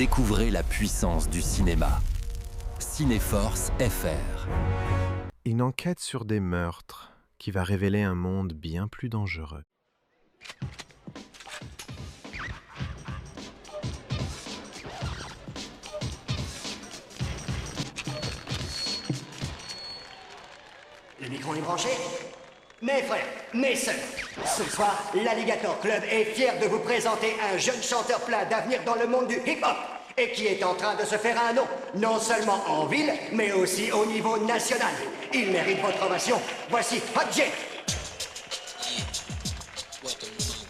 Découvrez la puissance du cinéma. Cinéforce FR. Une enquête sur des meurtres qui va révéler un monde bien plus dangereux. Le micro est branché? Mes frères, mes sœurs, ce soir, l'Alligator Club est fier de vous présenter un jeune chanteur plein d'avenir dans le monde du hip-hop et qui est en train de se faire un nom, non seulement en ville, mais aussi au niveau national. Il mérite votre ovation. Voici Hot J. Yeah, welcome home.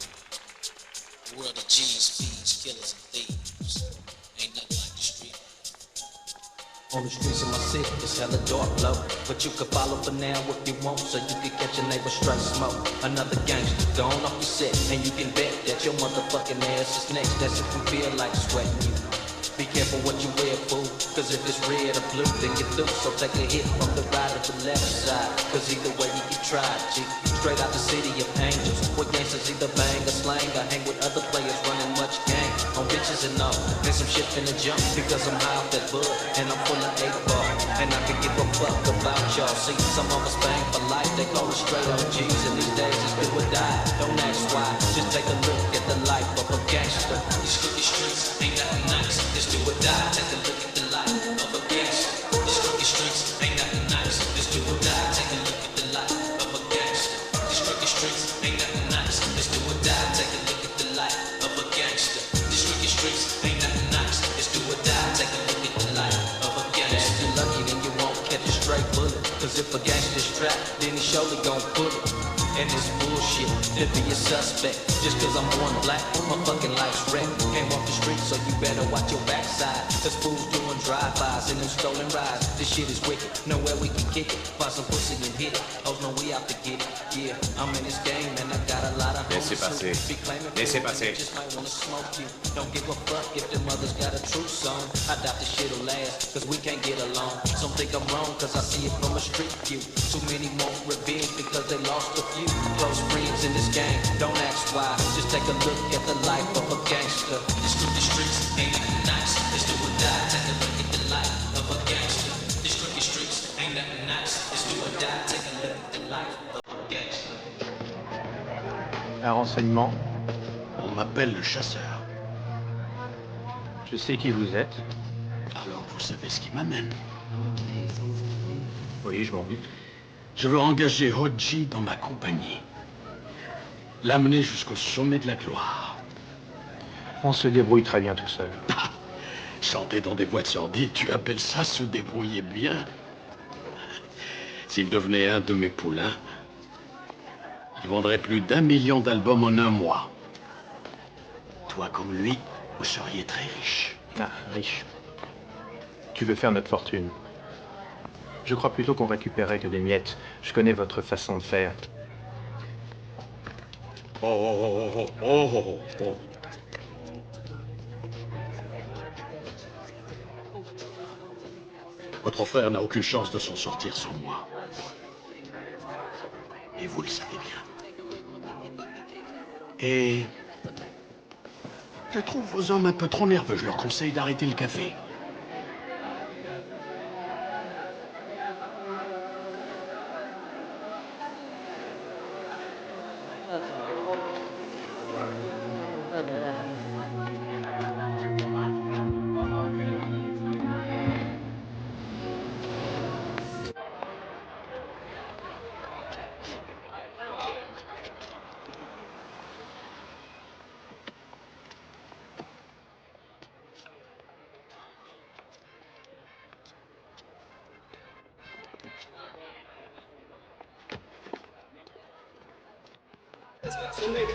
World of G's, fees, killers, and thieves. Ain't nothing like the street. On the streets of my city, it's hella dark, low. But you can follow for now if you want, so you can catch your neighbor straight smoke. Another gangster gone off your set, and you can bet that your motherfucking ass is next. That's if you feel like sweating you. Be careful what you wear, fool, cause if it's red or blue, then you're through. So take a hit from the right or the left side, cause either way you can try, G. Straight out the city of angels, where gangsters either bang or slang, or hang with other players running much gang on bitches and all, and some shit finna jump, because I'm high off that bud, and I'm full of 8-ball, and I can give a fuck about y'all. See, some of us bang for life, they call us straight OGs, and these days it's do or die. Don't ask why, just take a look at the life of a gangster. These crooked streets ain't nothing nice. Just do or die. Take a look at the life of a gangster. These crooked streets ain't nothing nice. Just do or die. Take a look at the life of a gangster. These crooked streets ain't nothing nice. Just do or die. Take a look at the life of a gangster. These crooked streets ain't nothing nice. Just do or die. Take a look at the life of a gangster. If you're lucky, then you won't catch a straight bullet, cause if a gangster's trapped, then he surely gon' pull it. And it's bullshit to be a suspect. Just cause I'm born black, my fucking life's wrecked. Can't walk the street, so you better watch your backside. Cause fools doing drive-bys and them stolen rides. This shit is wicked, nowhere we can kick it. Find some pussy and hit it, hoes know we out to get it. Yeah, I'm in this game and I got a lot of Laissez passer. Laissez passer. Just might wanna smoke you. Don't give a fuck if the mother's got a true song. I doubt this shit'll last, cause we can't get along. Some think I'm wrong, cause I see it from a street view. Too many want revenge because they lost a few close friends in this game. Don't ask why, just take a look at the life of a gangster. These crooked streets ain't nothing nice. Just do or die. Take a look at the life of a gangster. These crooked streets ain't nothing nice. Just do or die. Take a look at the life of a gangster. Un renseignement. On m'appelle le chasseur. Je sais qui vous êtes. Alors vous savez ce qui m'amène. Oui, je m'en doute. Je veux engager Hodji dans ma compagnie. L'amener jusqu'au sommet de la gloire. On se débrouille très bien tout seul. Chanter dans des boîtes sordides, tu appelles ça se débrouiller bien? S'il devenait un de mes poulains, il vendrait plus d'1 million d'albums en un mois. Toi comme lui, vous seriez très riche. Ah, riche. Tu veux faire notre fortune. Je crois plutôt qu'on récupérait que des miettes. Je connais votre façon de faire. Oh. Votre frère n'a aucune chance de s'en sortir sans moi. Et vous le savez bien. Et je trouve vos hommes un peu trop nerveux. Je leur conseille d'arrêter le café.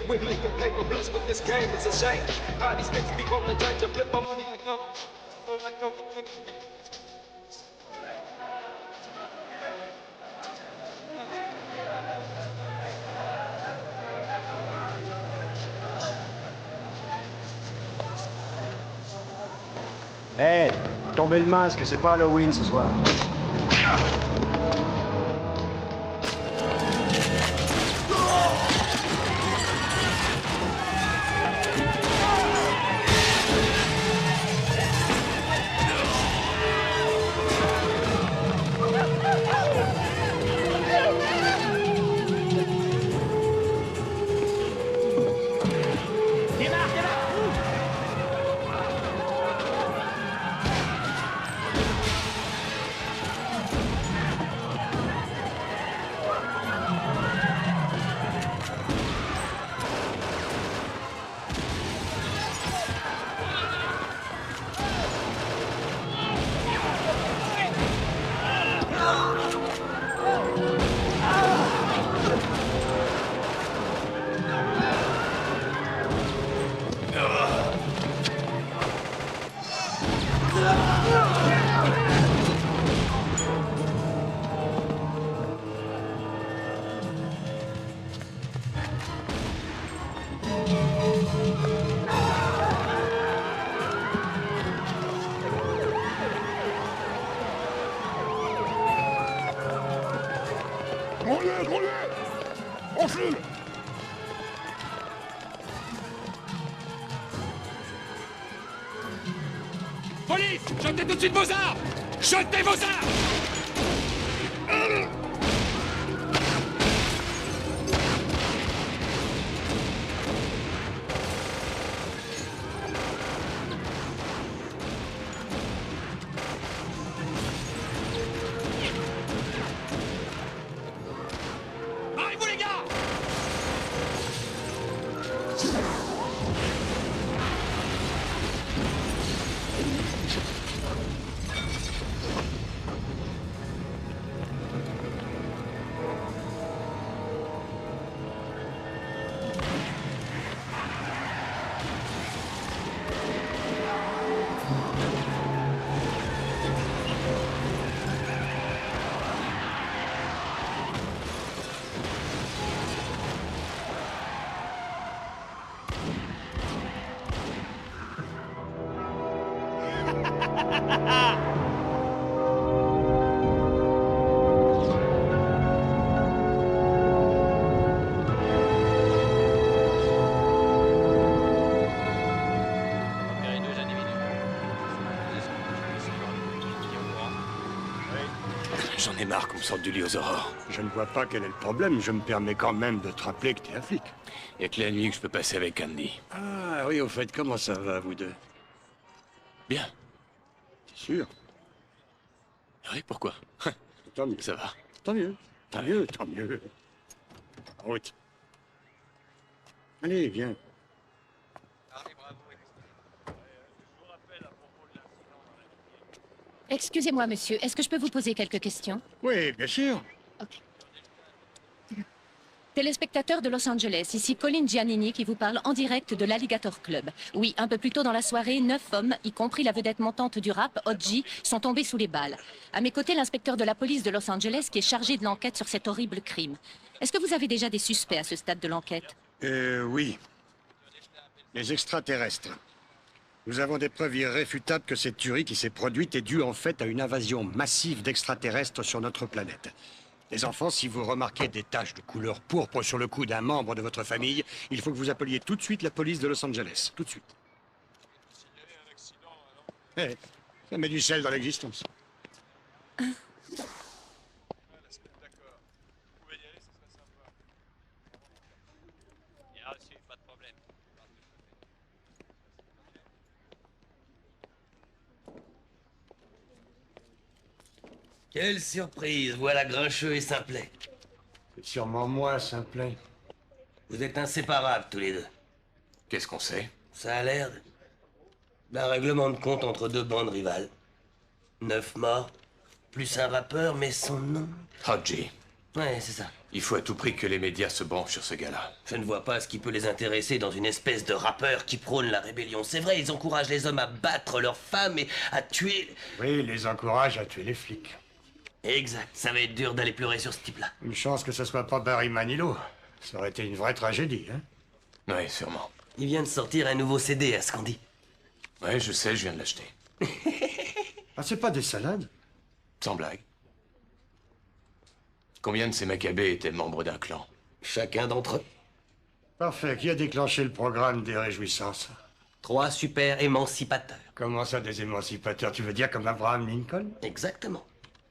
We making paper bliss, but this game is a shame. All these niggas be rolling tight to flip my money like Hey, tombez le masque, c'est pas Halloween ce soir. Police! Jetez tout de suite vos armes! Jetez vos armes! Barrez-vous les gars! J'en ai marre qu'on me sorte du lit aux aurores. Je ne vois pas quel est le problème. Je me permets quand même de te rappeler que t'es un flic. Y'a que la nuit que je peux passer avec Andy. Ah oui, au fait, comment ça va, vous deux? Bien. C'est sûr. Oui, pourquoi? Tant mieux. Ça va. Tant mieux. Tant mieux, tant mieux. En route. Allez, viens. Excusez-moi, monsieur, est-ce que je peux vous poser quelques questions? Oui, bien sûr. Téléspectateur de Los Angeles, ici Colin Giannini qui vous parle en direct de l'Alligator Club. Oui, un peu plus tôt dans la soirée, 9 hommes, y compris la vedette montante du rap, Hodgie, sont tombés sous les balles. À mes côtés, l'inspecteur de la police de Los Angeles qui est chargé de l'enquête sur cet horrible crime. Est-ce que vous avez déjà des suspects à ce stade de l'enquête? Oui. Les extraterrestres. Nous avons des preuves irréfutables que cette tuerie qui s'est produite est due en fait à une invasion massive d'extraterrestres sur notre planète. Les enfants, si vous remarquez des taches de couleur pourpre sur le cou d'un membre de votre famille, il faut que vous appeliez tout de suite la police de Los Angeles. Tout de suite. Eh, ça met du sel dans l'existence. Quelle surprise, voilà Grincheux et Simplet. C'est sûrement moi, Simplet. Vous êtes inséparables tous les deux. Qu'est-ce qu'on sait? Ça a l'air d'un règlement de compte entre deux bandes rivales. 9 morts, plus un rappeur, mais son nom... Hodgie. Ouais, c'est ça. Il faut à tout prix que les médias se branchent sur ce gars-là. Je ne vois pas ce qui peut les intéresser dans une espèce de rappeur qui prône la rébellion. C'est vrai, ils encouragent les hommes à battre leurs femmes et à tuer... Oui, ils les encouragent à tuer les flics. Exact, ça va être dur d'aller pleurer sur ce type-là. Une chance que ce soit pas Barry Manilow. Ça aurait été une vraie tragédie, hein? Oui, sûrement. Il vient de sortir un nouveau CD à ce qu'on dit. Ouais, je sais, je viens de l'acheter. Ah, c'est pas des salades? Sans blague. Combien de ces macabées étaient membres d'un clan? Chacun d'entre eux. Parfait. Qui a déclenché le programme des réjouissances? 3 super émancipateurs. Comment ça, des émancipateurs? Tu veux dire comme Abraham Lincoln? Exactement.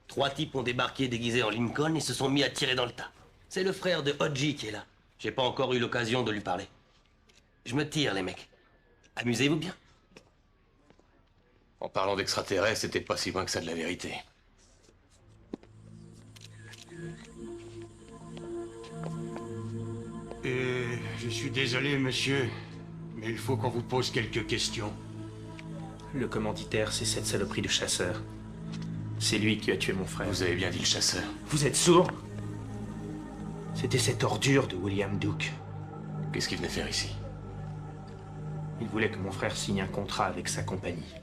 3 types ont débarqué déguisés en Lincoln et se sont mis à tirer dans le tas. C'est le frère de Hodgie qui est là. J'ai pas encore eu l'occasion de lui parler. Je me tire, les mecs. Amusez-vous bien. En parlant d'extraterrestres, c'était pas si loin que ça de la vérité. Je suis désolé, monsieur, mais il faut qu'on vous pose quelques questions. Le commanditaire, c'est cette saloperie de chasseur. C'est lui qui a tué mon frère. Vous avez bien dit le chasseur. Vous êtes sourd? C'était cette ordure de William Duke. Qu'est-ce qu'il venait faire ici? Il voulait que mon frère signe un contrat avec sa compagnie.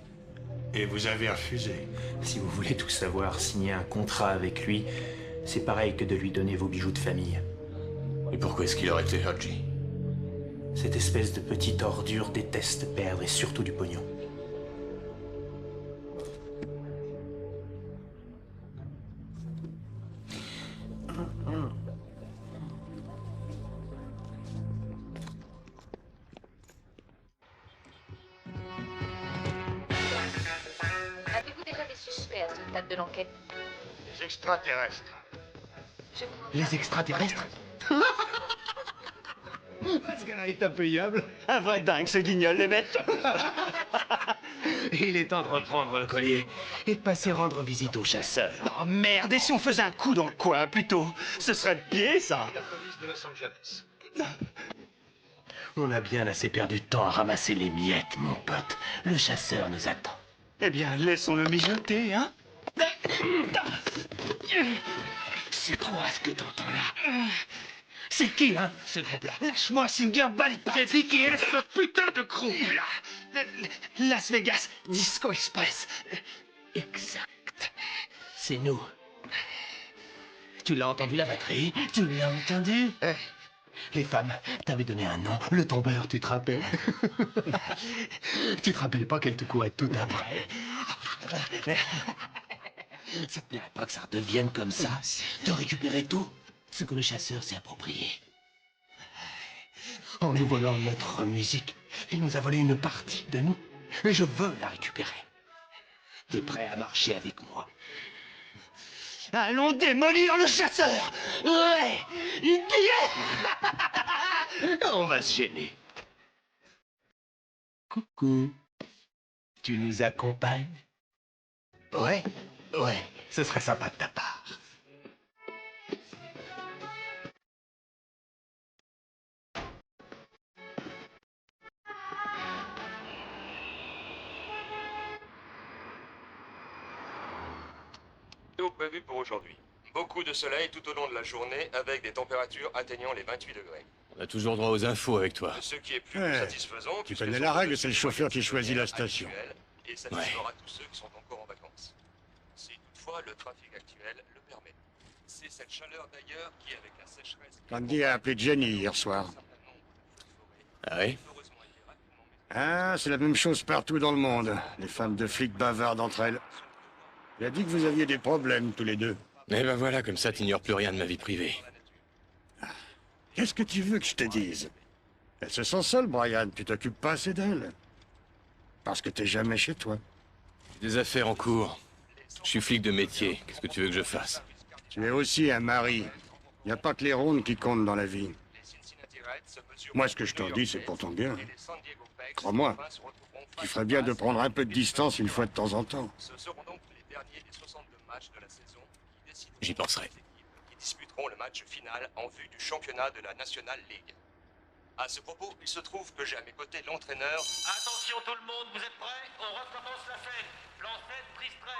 Et vous avez refusé? Si vous voulez tout savoir, signer un contrat avec lui, c'est pareil que de lui donner vos bijoux de famille. Et pourquoi est-ce qu'il aurait été Hodgie? Cette espèce de petite ordure déteste perdre, et surtout du pognon. Avez-vous déjà des suspects à ce stade de l'enquête? Les extraterrestres. Les extraterrestres? Ce gars-là est impayable. Un vrai dingue, ce guignol, les mecs. Il est temps de reprendre le collier et de passer rendre visite aux chasseurs. Oh merde, et si on faisait un coup dans le coin, plutôt? Ce serait de pied, ça. La police de Los Angeles. On a bien assez perdu de temps à ramasser les miettes, mon pote. Le chasseur nous attend. Eh bien, laissons-le mijoter, hein? C'est quoi ce que t'entends là? C'est qui, hein, ce groupe-là? Lâche-moi, Singer, J'ai dit qui est ce putain de groupe-là? Las Vegas Disco Express. Exact. C'est nous. Tu l'as entendu, la batterie? Tu l'as entendu? Les femmes t'avaient donné un nom, le tombeur, tu te rappelles? Tu te rappelles pas qu'elle te courait tout après? Ça te plairait pas que ça redevienne comme ça? De récupérer tout ce que le chasseur s'est approprié. En nous volant notre musique, il nous a volé une partie de nous. Et je veux la récupérer. T'es prêt à marcher avec moi? Allons démolir le chasseur! Ouais! Une On va se gêner. Coucou. Tu nous accompagnes? Ouais, ce serait sympa de ta part. Tout prévu pour aujourd'hui. Beaucoup de soleil tout au long de la journée avec des températures atteignant les 28 degrés. On a toujours droit aux infos avec toi. Ce qui est plus Ouais. satisfaisant... Tu puisque connais ce la sont règle, de c'est le chauffeur qui choisit la station. actuelle Et satisfera tous ceux qui sont encore en vacances. Si toutefois le trafic actuel le permet. C'est cette chaleur d'ailleurs qui, avec la sécheresse... Candy a appelé Jenny hier soir. Ah oui? Ah, c'est la même chose partout dans le monde. Les femmes de flics bavardent entre elles. Il a dit que vous aviez des problèmes, tous les deux. Eh ben voilà, comme ça, t'ignores plus rien de ma vie privée. Qu'est-ce que tu veux que je te dise? Elle se sent seule, Brian. Tu t'occupes pas assez d'elle. Parce que t'es jamais chez toi. Des affaires en cours. Je suis flic de métier. Qu'est-ce que tu veux que je fasse? Tu es aussi un mari. Il n'y a pas que les rondes qui comptent dans la vie. Moi, ce que je t'en dis, c'est pour ton bien. Crois-moi, tu ferais bien de prendre un peu de distance une fois de temps en temps. Ce seront donc les derniers des 62 matchs de la saison qui décideront J'y penserai. qui disputeront le match final en vue du championnat de la National League. À ce propos, il se trouve que j'ai à mes côtés l'entraîneur... Attention tout le monde, vous êtes prêts? On recommence la fête. Plan fête, prise 13.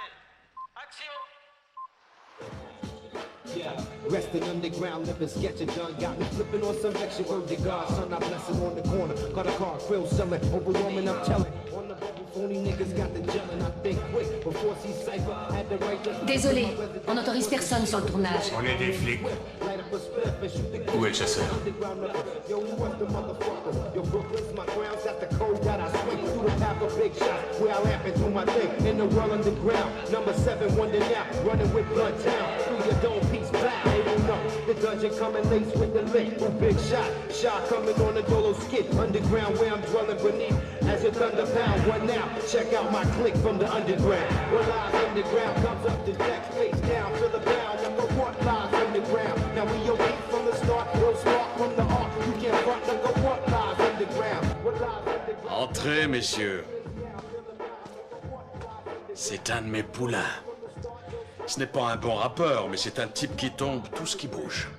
Action! Yeah, resting underground, living sketching done. Got me flipping on some extra word to God. Son, I bless him on the corner. Got a car, grill selling, overwhelming, I'm telling. On the bubble, phony niggas got the gelling. I think quick before she cipher. Had the right to... Désolé, on n'autorise personne sur le tournage. On est des flics. Où est le chasseur? Yo, who was the motherfucker? Yo, Brooklyn's my ground, that's the code that I swing through the path of big shots. Where I lamp and do my thing in the world underground. Number 7, wonder now, running with Blood Town. Through your dome piece back, they don't know. The dungeon coming laced with the lick. Ooh, big shot, shot coming on the Dolo skid. Underground where I'm dwelling beneath. As a thunder pound, one now. Check out my click from the underground. What lies underground comes up the deck, face down, feel the bound. Number what lies underground. Now we awake from the start, we'll start from the heart. You can't front, number what lies underground. What lies underground. Entrez, messieurs. C'est un de mes poulains. Ce n'est pas un bon rappeur, mais c'est un type qui tombe tout ce qui bouge.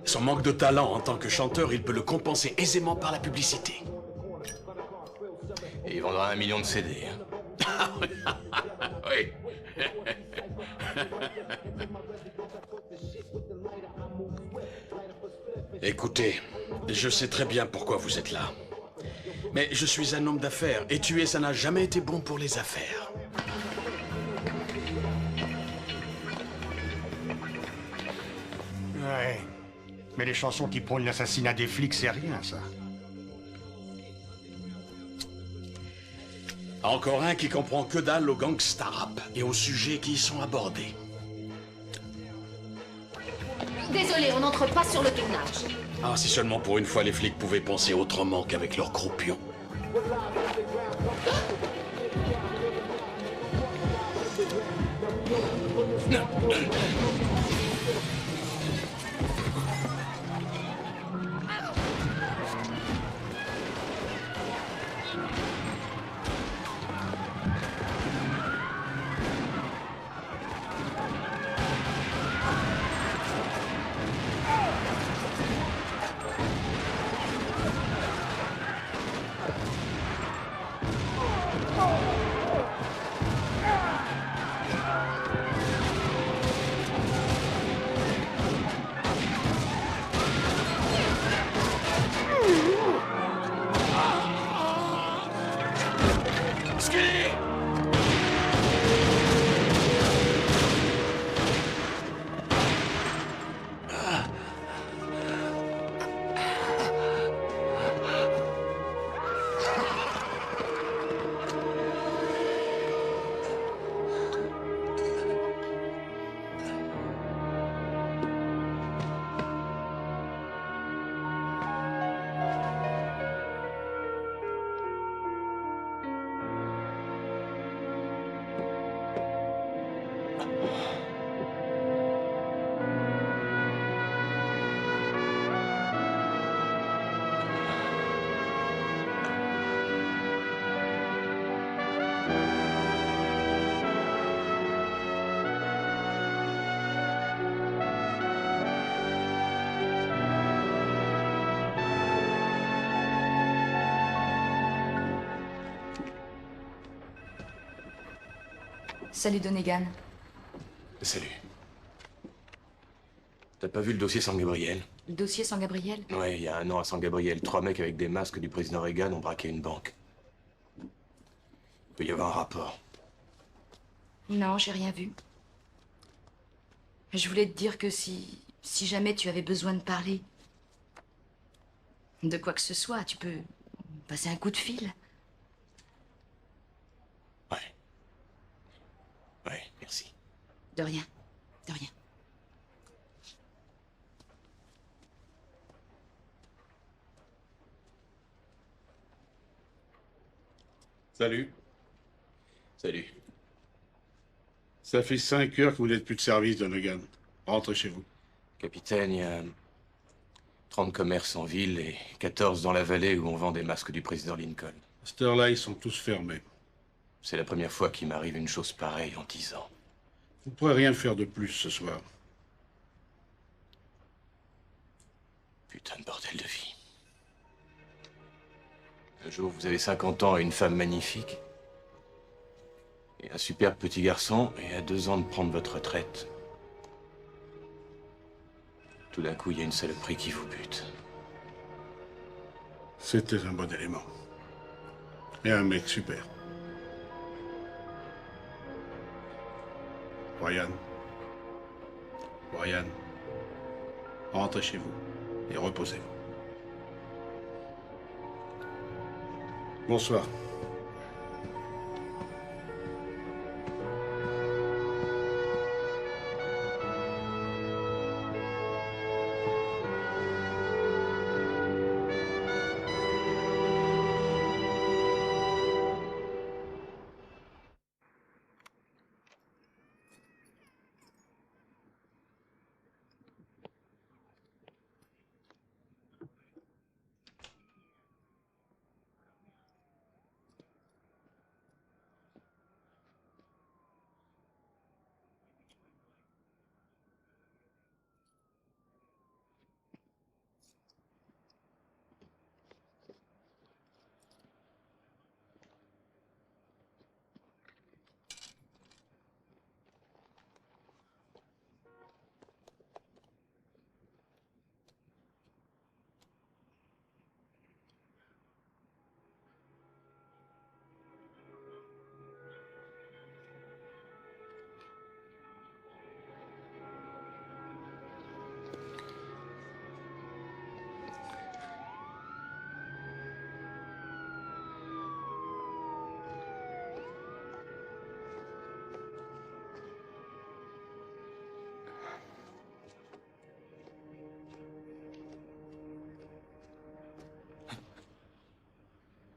Son manque de talent en tant que chanteur, il peut le compenser aisément par la publicité. Et il vendra 1 million de CD. Hein. Oui. Écoutez, je sais très bien pourquoi vous êtes là. Mais je suis un homme d'affaires, et tuer, ça n'a jamais été bon pour les affaires. Ouais. Mais les chansons qui prônent l'assassinat des flics, c'est rien, ça. Encore un qui comprend que dalle au gangsta rap et aux sujets qui y sont abordés. Désolé, on n'entre pas sur le tournage. Ah, si seulement pour une fois les flics pouvaient penser autrement qu'avec leurs croupions. Salut Donegan. Salut. T'as pas vu le dossier San Gabriel? Le dossier San Gabriel? Ouais, il y a 1 an à San Gabriel, 3 mecs avec des masques du président Reagan ont braqué une banque. Il peut y avoir un rapport. Non, j'ai rien vu. Je voulais te dire que si jamais tu avais besoin de parler de quoi que ce soit, tu peux passer un coup de fil. Ouais, merci. De rien. De rien. Salut. Salut. Ça fait 5 heures que vous n'êtes plus de service, Donegan. Rentrez chez vous. Capitaine, il y a 30 commerces en ville et 14 dans la vallée où on vend des masques du président Lincoln. À cette heure-là, ils sont tous fermés. C'est la première fois qu'il m'arrive une chose pareille en 10 ans. Vous ne pourrez rien faire de plus ce soir. Putain de bordel de vie. Un jour, vous avez 50 ans et une femme magnifique. Et un superbe petit garçon, et à 2 ans de prendre votre retraite. Tout d'un coup, il y a une saloperie qui vous bute. C'était un bon élément. Et un mec super. Brian. Brian. Rentrez chez vous et reposez-vous. Bonsoir.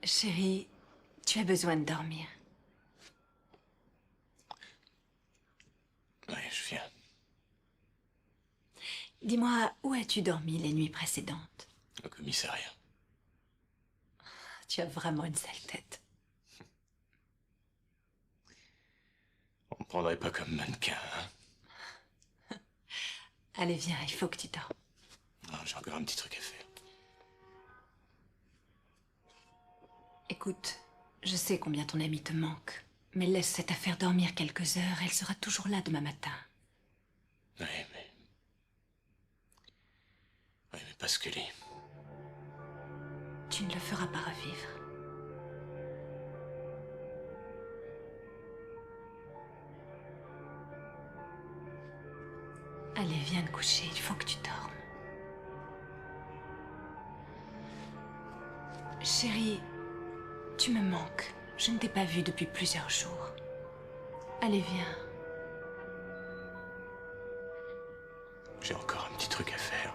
Chérie, tu as besoin de dormir. Oui, je viens. Dis-moi, où as-tu dormi les nuits précédentes? Au commissariat. Tu as vraiment une sale tête. On me prendrait pas comme mannequin, hein? Allez, viens, il faut que tu dormes. Non, j'ai encore un petit truc à faire. Écoute, je sais combien ton ami te manque, mais laisse cette affaire dormir quelques heures, elle sera toujours là demain matin. Oui, mais pas Scully. Tu ne le feras pas revivre. Allez, viens te coucher, il faut que tu dormes. Chérie, tu me manques. Je ne t'ai pas vue depuis plusieurs jours. Allez, viens. J'ai encore un petit truc à faire.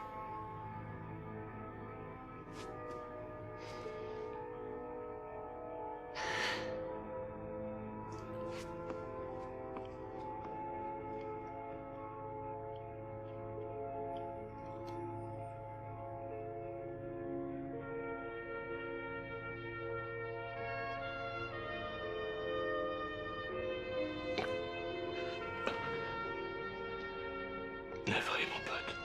Navré, mon pote.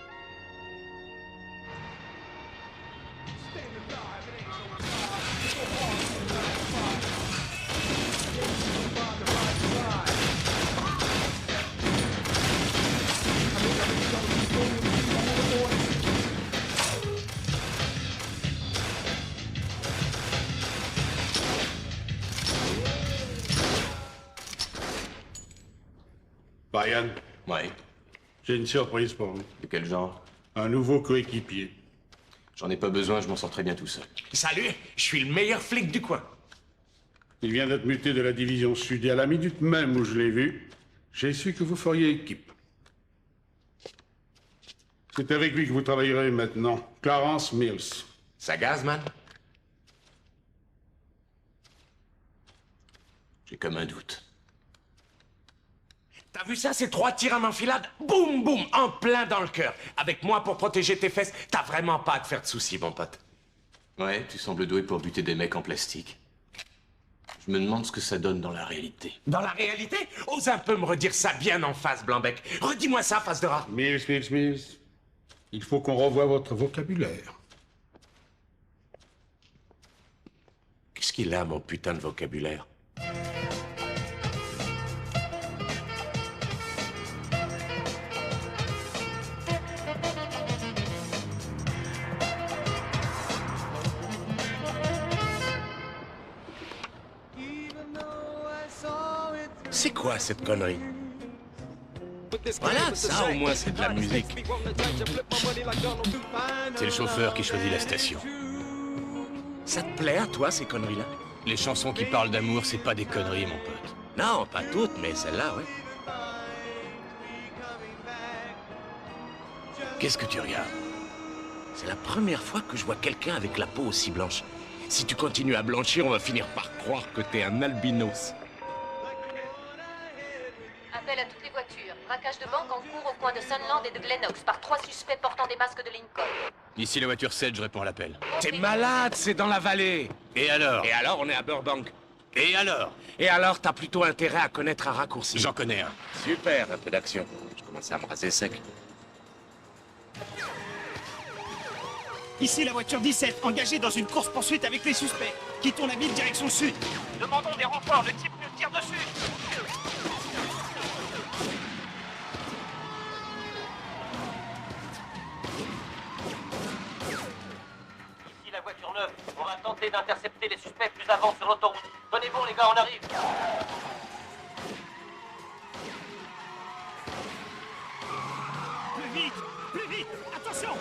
Brian. Ouais. J'ai une surprise pour vous. De quel genre? Un nouveau coéquipier. J'en ai pas besoin, je m'en sors très bien tout seul. Salut, je suis le meilleur flic du coin. Il vient d'être muté de la division sud et à la minute même où je l'ai vu, j'ai su que vous feriez équipe. C'est avec lui que vous travaillerez maintenant. Clarence Mills. Ça gaze, man? J'ai comme un doute. T'as vu ça, ces 3 tirs en enfilade? Boum, boum, en plein dans le cœur. Avec moi pour protéger tes fesses, t'as vraiment pas à te faire de soucis, mon pote. Ouais, tu sembles doué pour buter des mecs en plastique. Je me demande ce que ça donne dans la réalité. Dans la réalité? Ose un peu me redire ça bien en face, Blanc-Bec. Redis-moi ça, face de rat. Mills. Il faut qu'on revoie votre vocabulaire. Qu'est-ce qu'il a, mon putain de vocabulaire? C'est quoi cette connerie? Voilà, ça au moins c'est de la musique. C'est le chauffeur qui choisit la station. Ça te plaît à toi, ces conneries-là? Les chansons qui parlent d'amour, c'est pas des conneries, mon pote. Non, pas toutes, mais celle-là, ouais. Qu'est-ce que tu regardes? C'est la première fois que je vois quelqu'un avec la peau aussi blanche. Si tu continues à blanchir, on va finir par croire que t'es un albinos. Appel à toutes les voitures. Braquage de banque en cours au coin de Sunland et de Glenox par 3 suspects portant des masques de Lincoln. Ici la voiture 7, je réponds à l'appel. T'es malade, c'est dans la vallée. Et alors? Et alors, on est à Burbank. Et alors? Et alors, t'as plutôt intérêt à connaître un raccourci. J'en connais un. Super, un peu d'action. Je commence à me raser sec. Ici la voiture 17, engagée dans une course-poursuite avec les suspects. Quittons la ville direction sud. Demandons des renforts, le type nous tire dessus. Ici la voiture 9, on va tenter d'intercepter les suspects plus avant sur l'autoroute. Tenez bon les gars, on arrive. Plus vite, attention.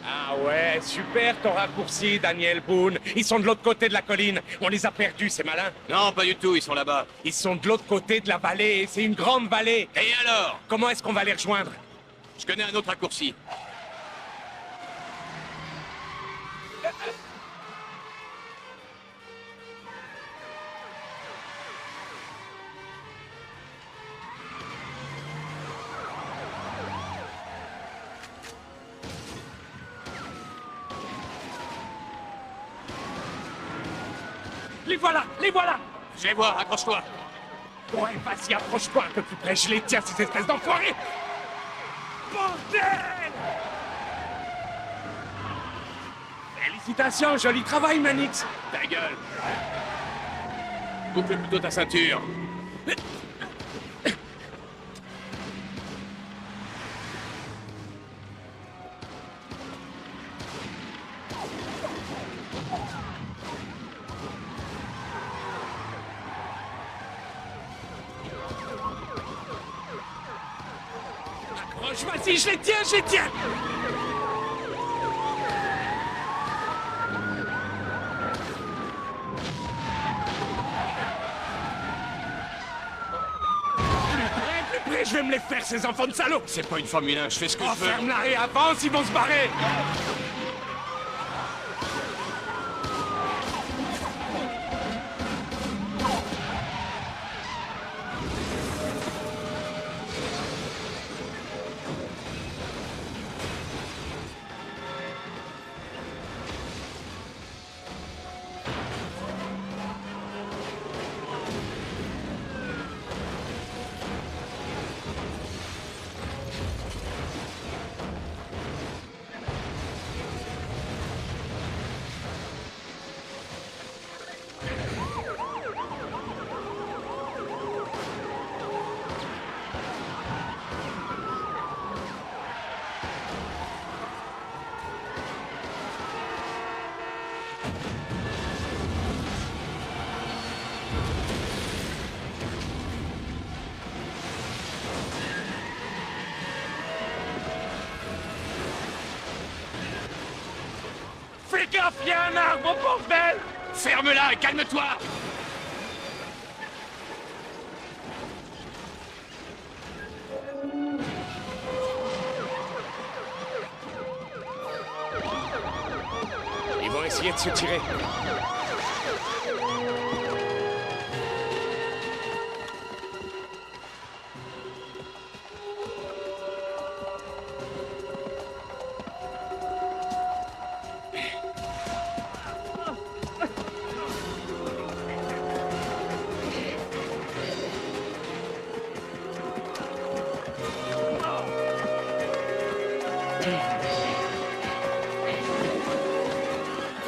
Ah ouais, Ouais, super ton raccourci, Daniel Boone. Ils sont de l'autre côté de la colline. On les a perdus, c'est malin. Non, pas du tout, ils sont là-bas. Ils sont de l'autre côté de la vallée. C'est une grande vallée. Et alors? Comment est-ce qu'on va les rejoindre? Je connais un autre raccourci. Les voilà! Les voilà! Je les vois, accroche-toi. Ouais, vas-y, approche-toi un peu plus près. Je les tiens, ces espèces d'enfoirés! Bordel! Félicitations, joli travail, Manix. Ta gueule. Coupe plutôt ta ceinture. Vas-y, je les tiens, je les tiens! Plus près, je vais me les faire, ces enfants de salauds! C'est pas une Formule 1, je fais ce que je veux. Ferme-la et avance, ils vont se barrer! Fais gaffe, il y a un arbre, bordel! Ferme-la et calme-toi! Ils vont essayer de se tirer.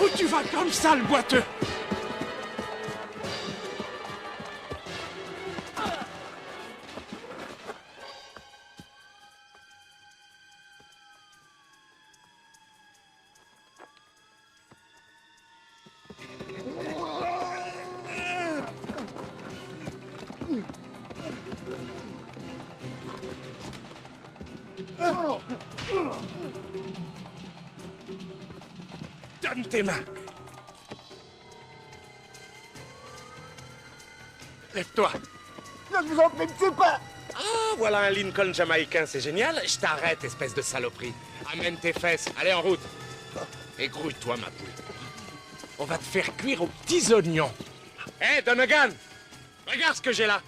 Où tu vas comme ça, le boiteux? Donne tes mains. Lève-toi. Ne vous en faites pas! Ah, voilà un Lincoln jamaïcain, c'est génial. Je t'arrête, espèce de saloperie. Amène tes fesses. Allez, en route. Égrouille-toi, ma poule. On va te faire cuire aux petits oignons. Hé, Donegan! Regarde ce que j'ai là.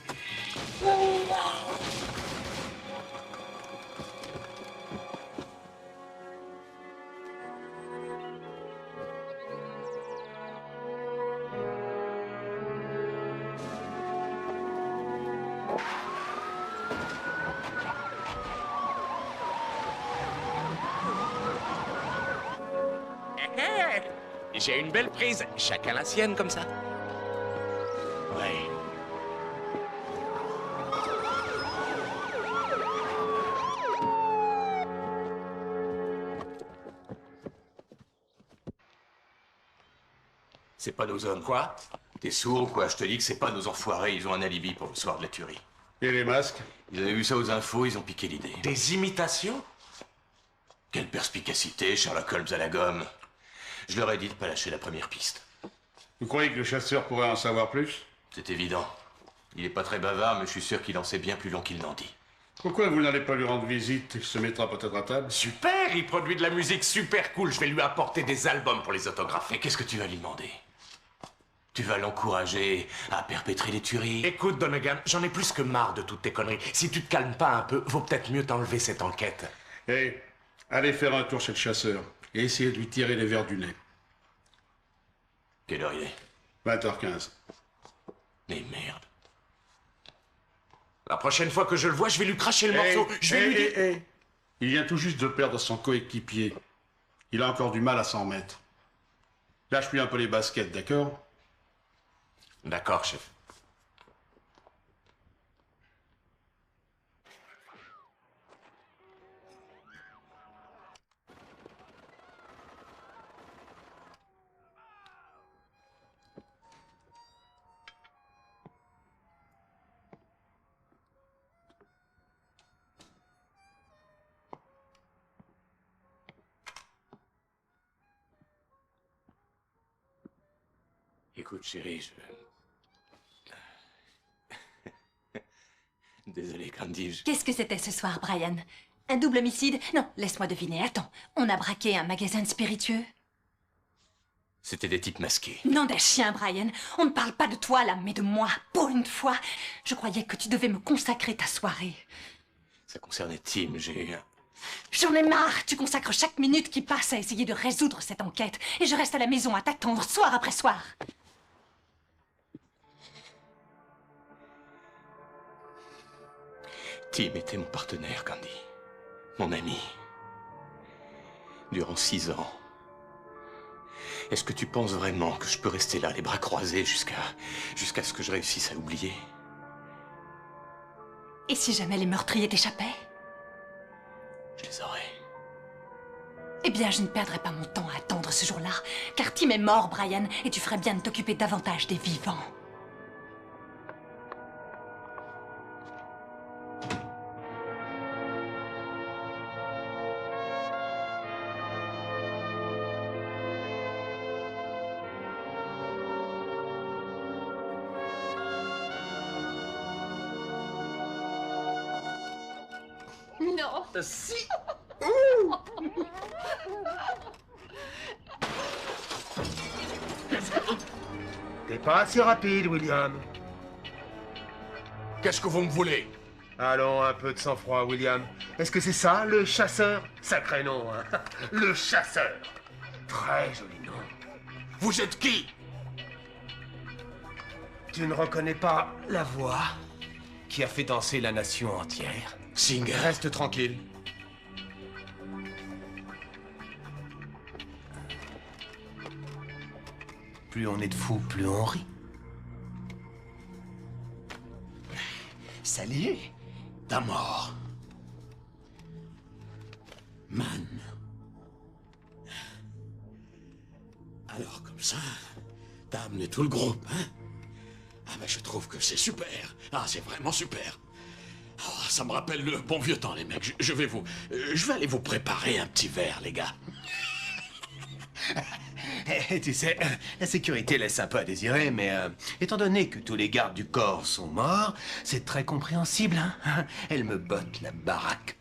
J'ai une belle prise. Chacun la sienne, comme ça. Ouais. C'est pas nos hommes. Quoi? T'es sourd ou quoi? Je te dis que c'est pas nos enfoirés, ils ont un alibi pour le soir de la tuerie. Et les masques? Ils avaient vu ça aux infos, ils ont piqué l'idée. Des imitations? Quelle perspicacité, Sherlock Holmes à la gomme. Je leur ai dit de pas lâcher la première piste. Vous croyez que le chasseur pourrait en savoir plus? C'est évident. Il est pas très bavard, mais je suis sûr qu'il en sait bien plus long qu'il n'en dit. Pourquoi vous n'allez pas lui rendre visite? Il se mettra peut-être à table. Super, il produit de la musique super cool. Je vais lui apporter des albums pour les autographer. Et qu'est-ce que tu vas lui demander? Tu vas l'encourager à perpétrer des tueries? Écoute, Donegan, j'en ai plus que marre de toutes tes conneries. Si tu te calmes pas un peu, vaut peut-être mieux t'enlever cette enquête. Hé, allez faire un tour chez le chasseur et essayez de lui tirer les vers du nez. Quelle heure il est? 20h15. Mais merde. La prochaine fois que je le vois, je vais lui cracher le morceau. Je vais lui dire... Il vient tout juste de perdre son coéquipier. Il a encore du mal à s'en remettre. Lâche-lui un peu les baskets, d'accord? D'accord, chef. Écoute, chérie, Désolé, Candy, Qu'est-ce que c'était ce soir, Brian? Un double homicide? Non, laisse-moi deviner. Attends, on a braqué un magasin de spiritueux? C'était des types masqués. Nom d'un chien, Brian. On ne parle pas de toi, là, mais de moi. Pour une fois, je croyais que tu devais me consacrer ta soirée. Ça concernait Tim, j'ai... J'en ai marre. Tu consacres chaque minute qui passe à essayer de résoudre cette enquête. Et je reste à la maison à t'attendre, soir après soir. Tim était mon partenaire, Candy. Mon ami. Durant 6 ans. Est-ce que tu penses vraiment que je peux rester là, les bras croisés, jusqu'à ce que je réussisse à l'oublier? Et si jamais les meurtriers t'échappaient? Je les aurais. Eh bien, je ne perdrai pas mon temps à attendre ce jour-là, car Tim est mort, Brian, et tu ferais bien de t'occuper davantage des vivants. Non. Si. T'es pas assez rapide, William. Qu'est-ce que vous me voulez? Allons, un peu de sang-froid, William. Est-ce que c'est ça, le chasseur? Sacré nom, hein. Le chasseur. Très joli nom. Vous êtes qui? Tu ne reconnais pas la voix qui a fait danser la nation entière? Singer. Reste tranquille. Plus on est de fous, plus on rit. Salut, Damor. Man. Alors, comme ça, t'as amené tout le groupe, hein? Ah, ben, je trouve que c'est super. Ah, c'est vraiment super. Oh, ça me rappelle le bon vieux temps, les mecs. Je vais aller vous préparer un petit verre, les gars. Tu sais, la sécurité laisse un peu à désirer, mais étant donné que tous les gardes du corps sont morts, c'est très compréhensible, hein? Elle me botte la baraque.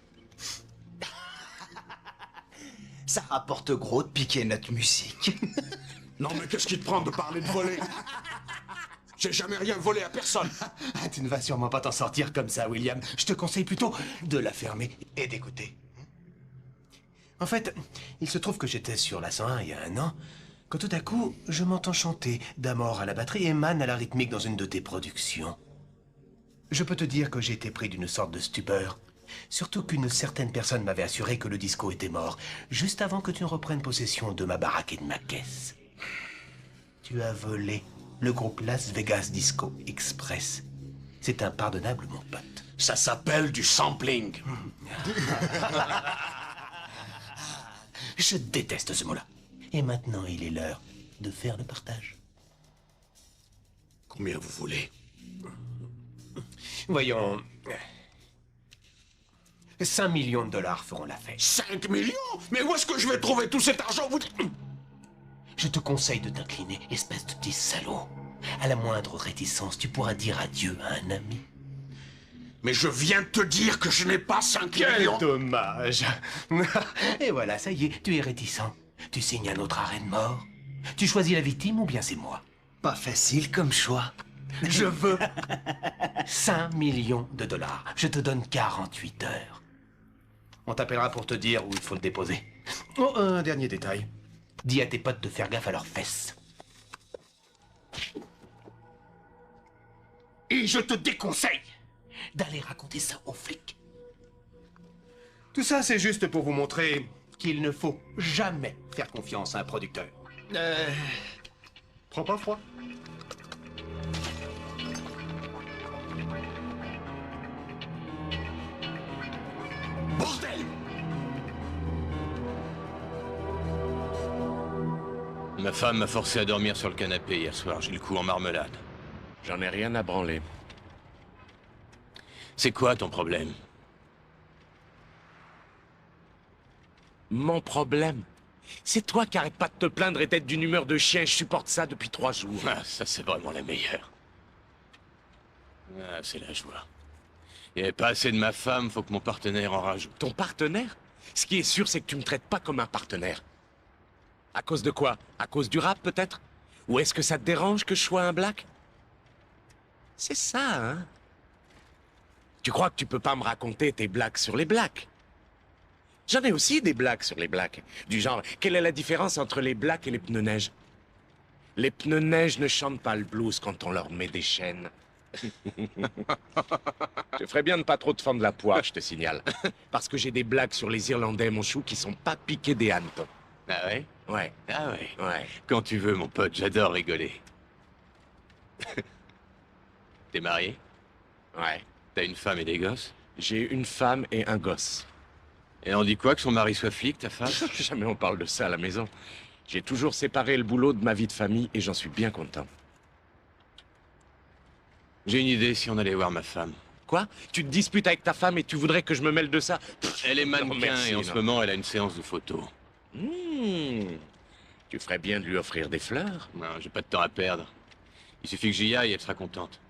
Ça rapporte gros de piquer notre musique. Non, mais qu'est-ce qui te prend de parler de voler? J'ai jamais rien volé à personne. Tu ne vas sûrement pas t'en sortir comme ça, William. Je te conseille plutôt de la fermer et d'écouter. En fait, il se trouve que j'étais sur la 101 il y a 1 an, quand tout à coup, je m'entends chanter Damor à la batterie et Man à la rythmique dans une de tes productions. Je peux te dire que j'ai été pris d'une sorte de stupeur. Surtout qu'une certaine personne m'avait assuré que le disco était mort, juste avant que tu ne reprennes possession de ma baraque et de ma caisse. Tu as volé le groupe Las Vegas Disco Express. C'est impardonnable, mon pote. Ça s'appelle du sampling. Je déteste ce mot-là. Et maintenant, il est l'heure de faire le partage. Combien vous voulez? Voyons... 5 millions de dollars feront l'affaire. 5 millions? Mais où est-ce que je vais trouver tout cet argent? Je te conseille de t'incliner, espèce de petit salaud. À la moindre réticence, tu pourras dire adieu à un ami. Mais je viens de te dire que je n'ai pas 5 Quel millions. dommage. Et voilà, ça y est, tu es réticent. Tu signes un autre arrêt de mort. Tu choisis la victime ou bien c'est moi? Pas facile comme choix. Je veux 5 millions de dollars. Je te donne 48 heures. On t'appellera pour te dire où il faut le déposer. Oh, un dernier détail. Dis à tes potes de faire gaffe à leurs fesses. Et je te déconseille d'aller raconter ça aux flics. Tout ça, c'est juste pour vous montrer qu'il ne faut jamais faire confiance à un producteur. Prends pas froid. Bordel! Ma femme m'a forcé à dormir sur le canapé hier soir. J'ai le cou en marmelade. J'en ai rien à branler. C'est quoi ton problème? Mon problème? C'est toi qui arrête pas de te plaindre et d'être d'une humeur de chien. Je supporte ça depuis 3 jours. Ah, ça c'est vraiment la meilleure. Ah, c'est la joie. Il n'y avait pas assez de ma femme, faut que mon partenaire en rajoute. Ton partenaire? Ce qui est sûr, c'est que tu me traites pas comme un partenaire. À cause de quoi? À cause du rap, peut-être? Ou est-ce que ça te dérange que je sois un black? C'est ça, hein? Tu crois que tu peux pas me raconter tes blagues sur les blacks? J'en ai aussi des blagues sur les blacks. Du genre, quelle est la différence entre les blacks et les pneus neige? Les pneus neige ne chantent pas le blues quand on leur met des chaînes. Je ferais bien de pas trop te fendre la poire, je te signale. Parce que j'ai des blagues sur les Irlandais, mon chou, qui sont pas piqués des hannetons. Ah ouais? Ouais. Ah ouais? Ouais. Quand tu veux, mon pote, j'adore rigoler. T'es marié? Ouais. T'as une femme et des gosses? J'ai une femme et un gosse. Et on dit quoi, que son mari soit flic, ta femme? Jamais on parle de ça à la maison. J'ai toujours séparé le boulot de ma vie de famille et j'en suis bien content. J'ai une idée si on allait voir ma femme. Quoi? Tu te disputes avec ta femme et tu voudrais que je me mêle de ça? Elle est mannequin Non, merci, et en ce non. moment, elle a une séance de photos. Tu ferais bien de lui offrir des fleurs? Non, j'ai pas de temps à perdre. Il suffit que j'y aille et elle sera contente.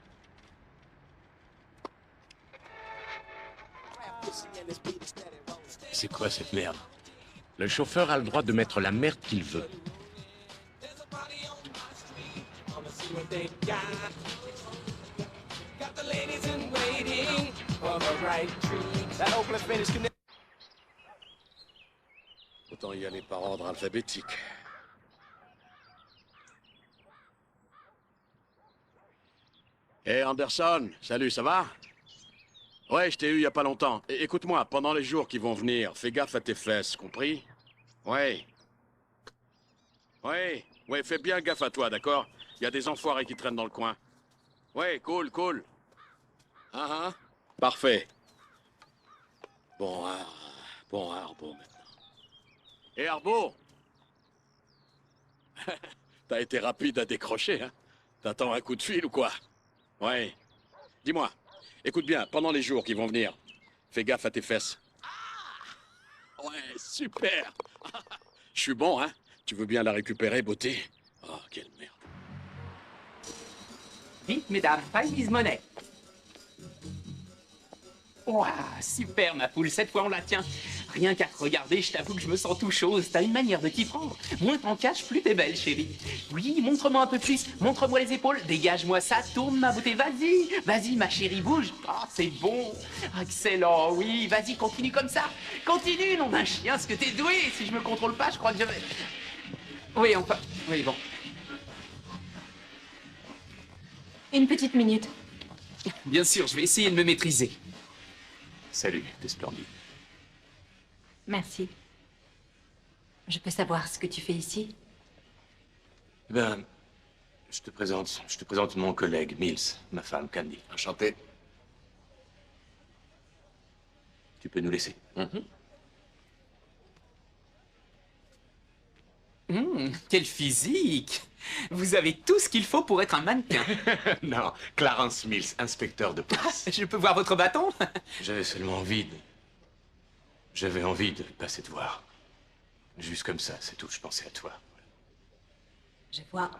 C'est quoi cette merde? Le chauffeur a le droit de mettre la merde qu'il veut. Autant y aller par ordre alphabétique. Hé Anderson, salut, ça va? Ouais, je t'ai eu il y a pas longtemps. Écoute-moi, pendant les jours qui vont venir, fais gaffe à tes fesses, compris? Ouais. Ouais, fais bien gaffe à toi, d'accord? Il y a des enfoirés qui traînent dans le coin. Ouais, cool. Parfait. Bon, Arbo maintenant. Hé Arbo! T'as été rapide à décrocher, hein? T'attends un coup de fil ou quoi? Ouais. Dis-moi, écoute bien, pendant les jours qui vont venir, fais gaffe à tes fesses. Ouais, super! Je suis bon, hein? Tu veux bien la récupérer, beauté? Oh, quelle merde. Vite, mesdames, pas une monnaie. Ouah, super ma poule, cette fois on la tient. Rien qu'à te regarder, je t'avoue que je me sens tout chose. T'as une manière de t'y prendre. Moins t'en caches, plus t'es belle, chérie. Oui, montre-moi un peu de cuisse, montre-moi les épaules, dégage-moi ça, tourne ma beauté, vas-y, ma chérie, bouge. Ah, c'est bon, excellent, oui, vas-y, continue comme ça. Continue, nom d'un chien, ce que t'es doué. Si je me contrôle pas, je crois que je vais... Oui, enfin, oui, bon. Une petite minute. Bien sûr, je vais essayer de me maîtriser. Salut, t'es splendide. Merci. Je peux savoir ce que tu fais ici? Ben, je te présente mon collègue, Mills, ma femme, Candy. Enchanté. Tu peux nous laisser. Quel physique! Vous avez tout ce qu'il faut pour être un mannequin. Non, Clarence Mills, inspecteur de police. Je peux voir votre bâton? J'avais seulement envie J'avais envie de passer te voir. Juste comme ça, c'est tout, je pensais à toi. Je vois.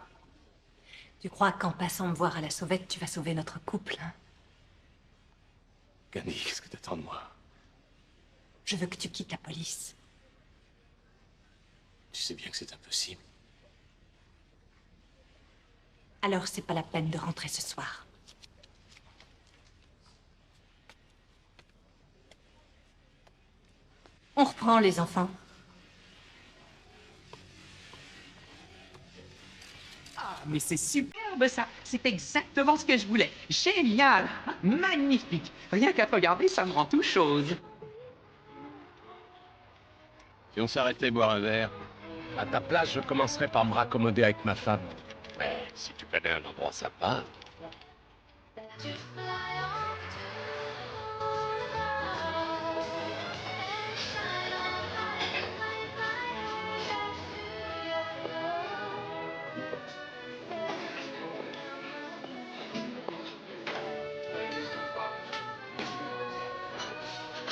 Tu crois qu'en passant me voir à la sauvette, tu vas sauver notre couple, hein? Candy, qu'est-ce que t'attends de moi? Je veux que tu quittes la police. Tu sais bien que c'est impossible. Alors c'est pas la peine de rentrer ce soir. On reprend, les enfants. Ah, mais c'est superbe ça. C'est exactement ce que je voulais. Génial. Magnifique. Rien qu'à te regarder, ça me rend tout chose. Si on s'arrêtait boire un verre. À ta place, je commencerai par me raccommoder avec ma femme. Mais si tu connais un endroit sympa.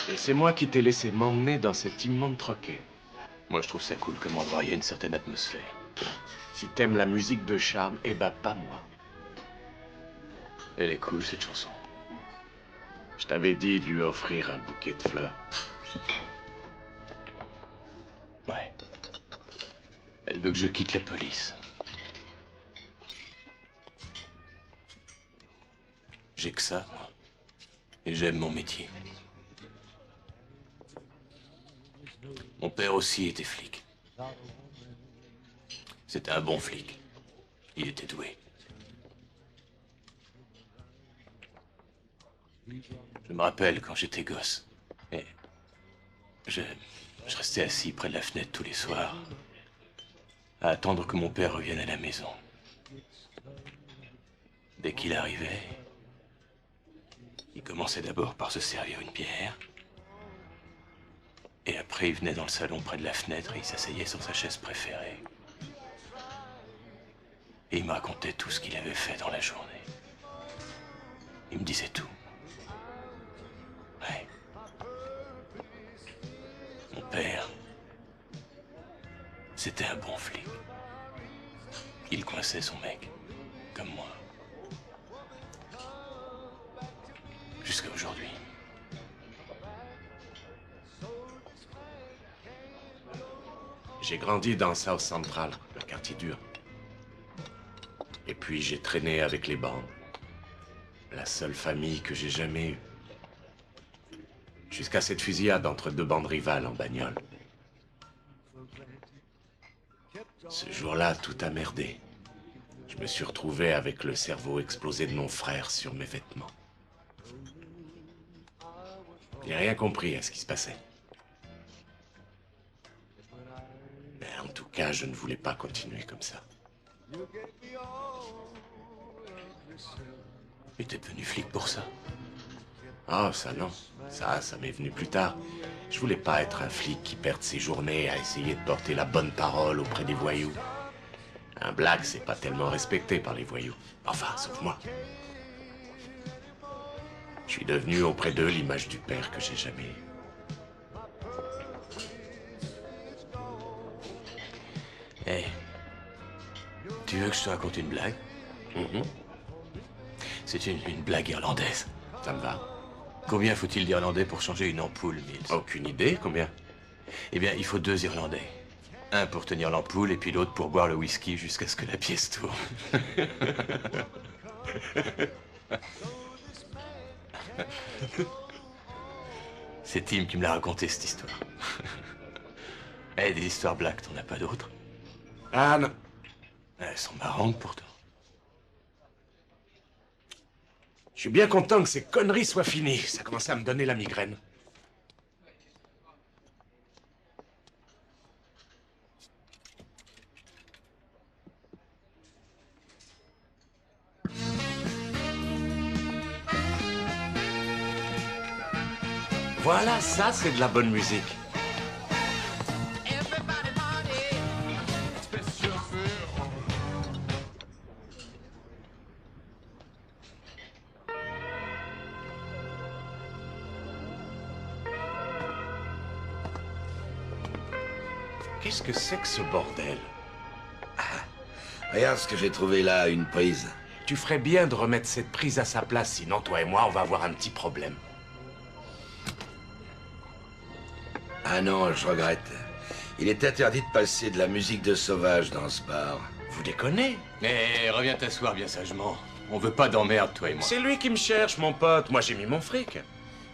Et c'est moi qui t'ai laissé m'emmener dans cet immonde troquet. Moi, je trouve ça cool comme endroit, il y a une certaine atmosphère. Si t'aimes la musique de charme, eh ben pas moi. Elle est cool, cette chanson. Je t'avais dit de lui offrir un bouquet de fleurs. Ouais. Elle veut que je quitte la police. J'ai que ça, moi. Et j'aime mon métier. Mon père aussi était flic. C'était un bon flic. Il était doué. Je me rappelle quand j'étais gosse. Et je restais assis près de la fenêtre tous les soirs, à attendre que mon père revienne à la maison. Dès qu'il arrivait, il commençait d'abord par se servir une bière. Et après, il venait dans le salon près de la fenêtre et il s'asseyait sur sa chaise préférée. Et il me racontait tout ce qu'il avait fait dans la journée. Il me disait tout. Ouais. Mon père, c'était un bon flic. Il coinçait son mec, comme moi. Jusqu'à aujourd'hui. J'ai grandi dans South Central, le quartier dur. Et puis j'ai traîné avec les bandes. La seule famille que j'ai jamais eue. Jusqu'à cette fusillade entre deux bandes rivales en bagnole. Ce jour-là, tout a merdé. Je me suis retrouvé avec le cerveau explosé de mon frère sur mes vêtements. J'ai rien compris à ce qui se passait. Mais en tout cas, je ne voulais pas continuer comme ça. Et t'es devenu flic pour ça? Ah, ça non. Ça m'est venu plus tard. Je voulais pas être un flic qui perd ses journées à essayer de porter la bonne parole auprès des voyous. Un black, c'est pas tellement respecté par les voyous. Enfin, sauf moi. Je suis devenu auprès d'eux l'image du père que j'ai jamais eu. Hey, tu veux que je te raconte une blague? C'est une blague irlandaise. Ça me va. Combien faut-il d'Irlandais pour changer une ampoule, Mills? Aucune idée, combien? Eh bien, il faut 2 Irlandais. Un pour tenir l'ampoule et puis l'autre pour boire le whisky jusqu'à ce que la pièce tourne. C'est Tim qui me l'a raconté, cette histoire. Eh, des histoires black, t'en as pas d'autres? Ah non. Elles sont marrantes pourtant. Je suis bien content que ces conneries soient finies. Ça commençait à me donner la migraine. Voilà, ça, c'est de la bonne musique. Qu'est-ce que c'est que ce bordel? Regarde ce que j'ai trouvé là, une prise. Tu ferais bien de remettre cette prise à sa place, sinon toi et moi, on va avoir un petit problème. Ah non, je regrette. Il est interdit de passer de la musique de sauvage dans ce bar. Vous déconnez? Mais reviens t'asseoir bien sagement. On veut pas d'emmerde, toi et moi. C'est lui qui me cherche, mon pote. Moi, j'ai mis mon fric.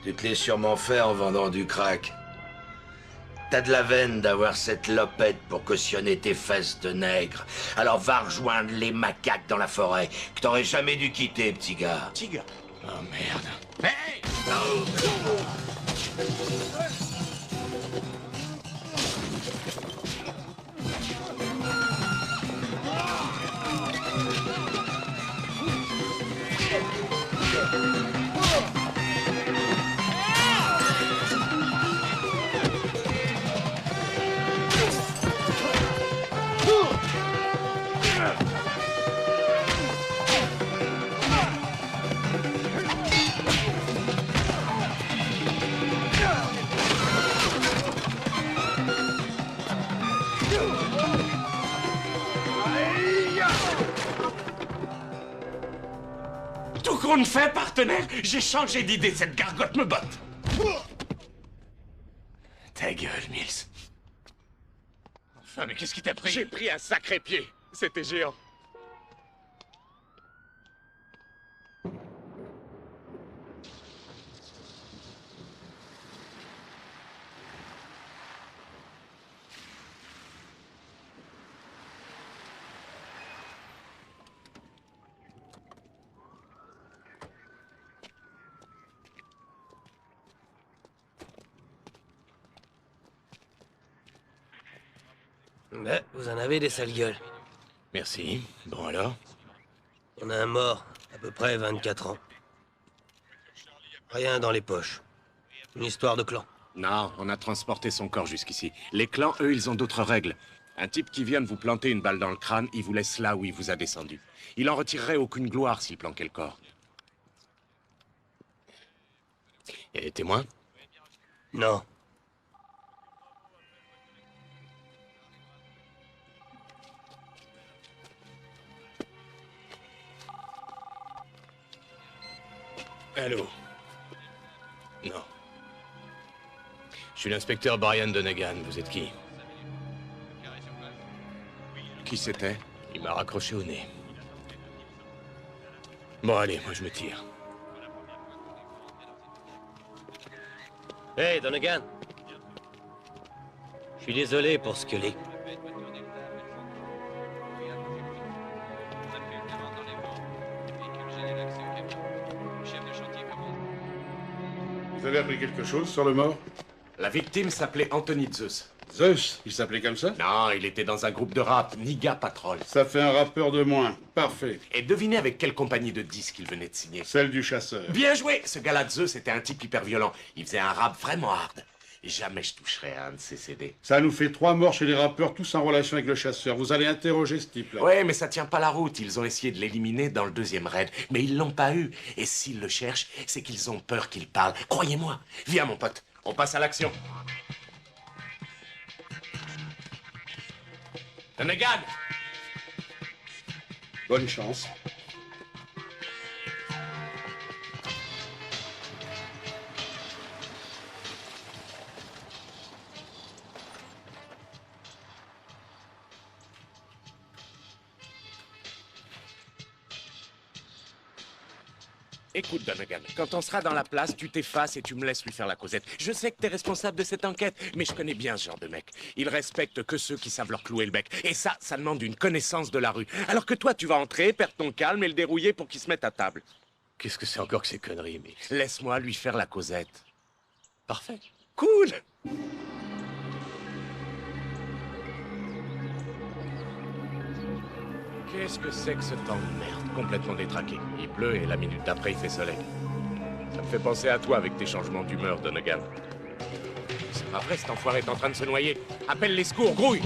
Tu te l'es sûrement fait en vendant du crack. T'as de la veine d'avoir cette lopette pour cautionner tes fesses de nègre. Alors va rejoindre les macaques dans la forêt, que t'aurais jamais dû quitter, petit gars. Petit gars? Oh merde. Hey! Tout compte fait, partenaire, j'ai changé d'idée, cette gargote me botte. Ta gueule, Mills. Enfin, mais qu'est-ce qui t'a pris? J'ai pris un sacré pied. C'était géant. Ben, vous en avez des sales gueules. Merci. Bon alors? On a un mort, à peu près 24 ans. Rien dans les poches. Une histoire de clan. Non, on a transporté son corps jusqu'ici. Les clans, eux, ils ont d'autres règles. Un type qui vient de vous planter une balle dans le crâne, il vous laisse là où il vous a descendu. Il en retirerait aucune gloire s'il planquait le corps. Il y a des témoins? Non. Allô? Non. Je suis l'inspecteur Brian Donegan. Vous êtes qui? Qui c'était? Il m'a raccroché au nez. Bon, allez, moi je me tire. Hey, Donegan. Je suis désolé pour ce que les... Vous avez appris quelque chose sur le mort? La victime s'appelait Anthony Zeus. Zeus? Il s'appelait comme ça? Non, il était dans un groupe de rap, Niga Patrol. Ça fait un rappeur de moins. Parfait. Et devinez avec quelle compagnie de disques il venait de signer? Celle du chasseur. Bien joué! Ce gars-là, Zeus, était un type hyper violent. Il faisait un rap vraiment hard. Et jamais je toucherais à un de ses CD. Ça nous fait 3 morts chez les rappeurs, tous en relation avec le chasseur. Vous allez interroger ce type-là. Ouais, mais ça tient pas la route. Ils ont essayé de l'éliminer dans le 2e raid. Mais ils l'ont pas eu. Et s'ils le cherchent, c'est qu'ils ont peur qu'il parle. Croyez-moi. Viens, mon pote. On passe à l'action. Donegan! Bonne chance. Écoute, Donegan, quand on sera dans la place, tu t'effaces et tu me laisses lui faire la causette. Je sais que t'es responsable de cette enquête, mais je connais bien ce genre de mec. Ils respectent que ceux qui savent leur clouer le bec. Et ça demande une connaissance de la rue. Alors que toi, tu vas entrer, perdre ton calme et le dérouiller pour qu'il se mette à table. Qu'est-ce que c'est encore que ces conneries, mais... Laisse-moi lui faire la causette. Parfait. Cool! Qu'est-ce que c'est que ce temps de merde? Complètement détraqué. Il pleut et la minute d'après, il fait soleil. Ça me fait penser à toi avec tes changements d'humeur, Donegan. C'est pas vrai, cet enfoiré est en train de se noyer. Appelle les secours, grouille!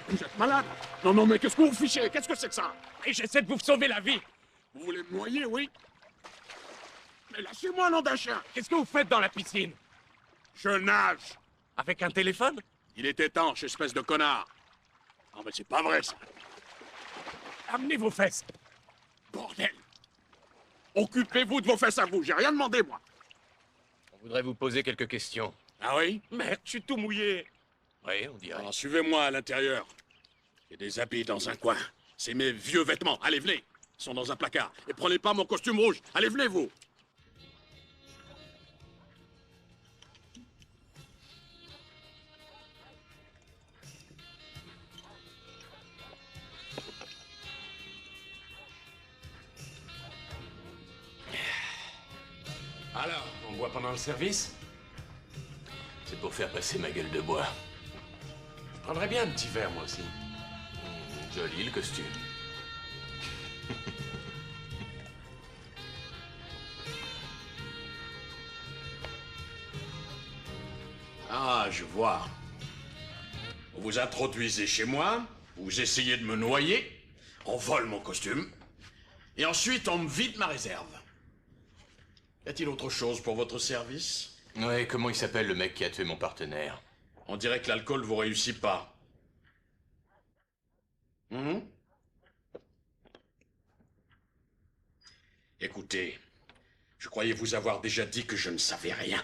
Vous êtes malade? Non, non, mais qu'est-ce que vous fichez? Qu'est-ce que c'est que ça? Et j'essaie de vous sauver la vie! Vous voulez me noyer, oui? Mais lâchez-moi, nom d'un chien! Qu'est-ce que vous faites dans la piscine? Je nage. Avec un téléphone? Il est étanche, espèce de connard. Non mais c'est pas vrai, ça. Amenez vos fesses! Bordel! Occupez-vous de vos fesses à vous, j'ai rien demandé, moi. On voudrait vous poser quelques questions. Ah oui? Merde, je suis tout mouillé. Oui, on dirait. Alors suivez-moi à l'intérieur. J'ai des habits dans un coin. C'est mes vieux vêtements. Allez, venez. Ils sont dans un placard. Et prenez pas mon costume rouge. Allez, venez, vous. Alors, on boit pendant le service? C'est pour faire passer ma gueule de bois. Je prendrais bien un petit verre, moi aussi. Joli le costume. Ah, je vois. Vous vous introduisez chez moi, vous essayez de me noyer, on vole mon costume, et ensuite on me vide ma réserve. Y a-t-il autre chose pour votre service? Ouais, comment il s'appelle le mec qui a tué mon partenaire? On dirait que l'alcool vous réussit pas. Écoutez, je croyais vous avoir déjà dit que je ne savais rien.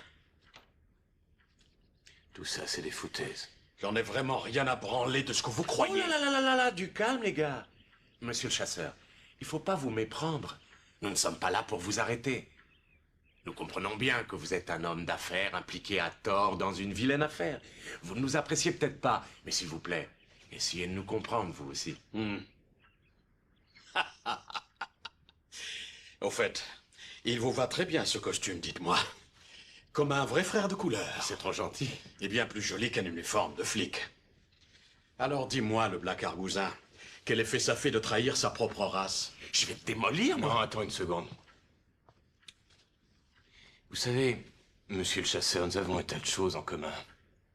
Tout ça, c'est des foutaises. J'en ai vraiment rien à branler de ce que vous croyez. Oh là là là là là, du calme, les gars. Monsieur le chasseur, il faut pas vous méprendre. Nous ne sommes pas là pour vous arrêter. Nous comprenons bien que vous êtes un homme d'affaires impliqué à tort dans une vilaine affaire. Vous ne nous appréciez peut-être pas, mais s'il vous plaît, essayez de nous comprendre, vous aussi. Au fait, il vous va très bien ce costume, dites-moi. Comme un vrai frère de couleur. C'est trop gentil. Et bien plus joli qu'un uniforme de flic. Alors dis-moi, le black argousin, quel effet ça fait de trahir sa propre race? Je vais te démolir, moi. Non, attends une seconde. Vous savez, monsieur le chasseur, nous avons un tas de choses en commun.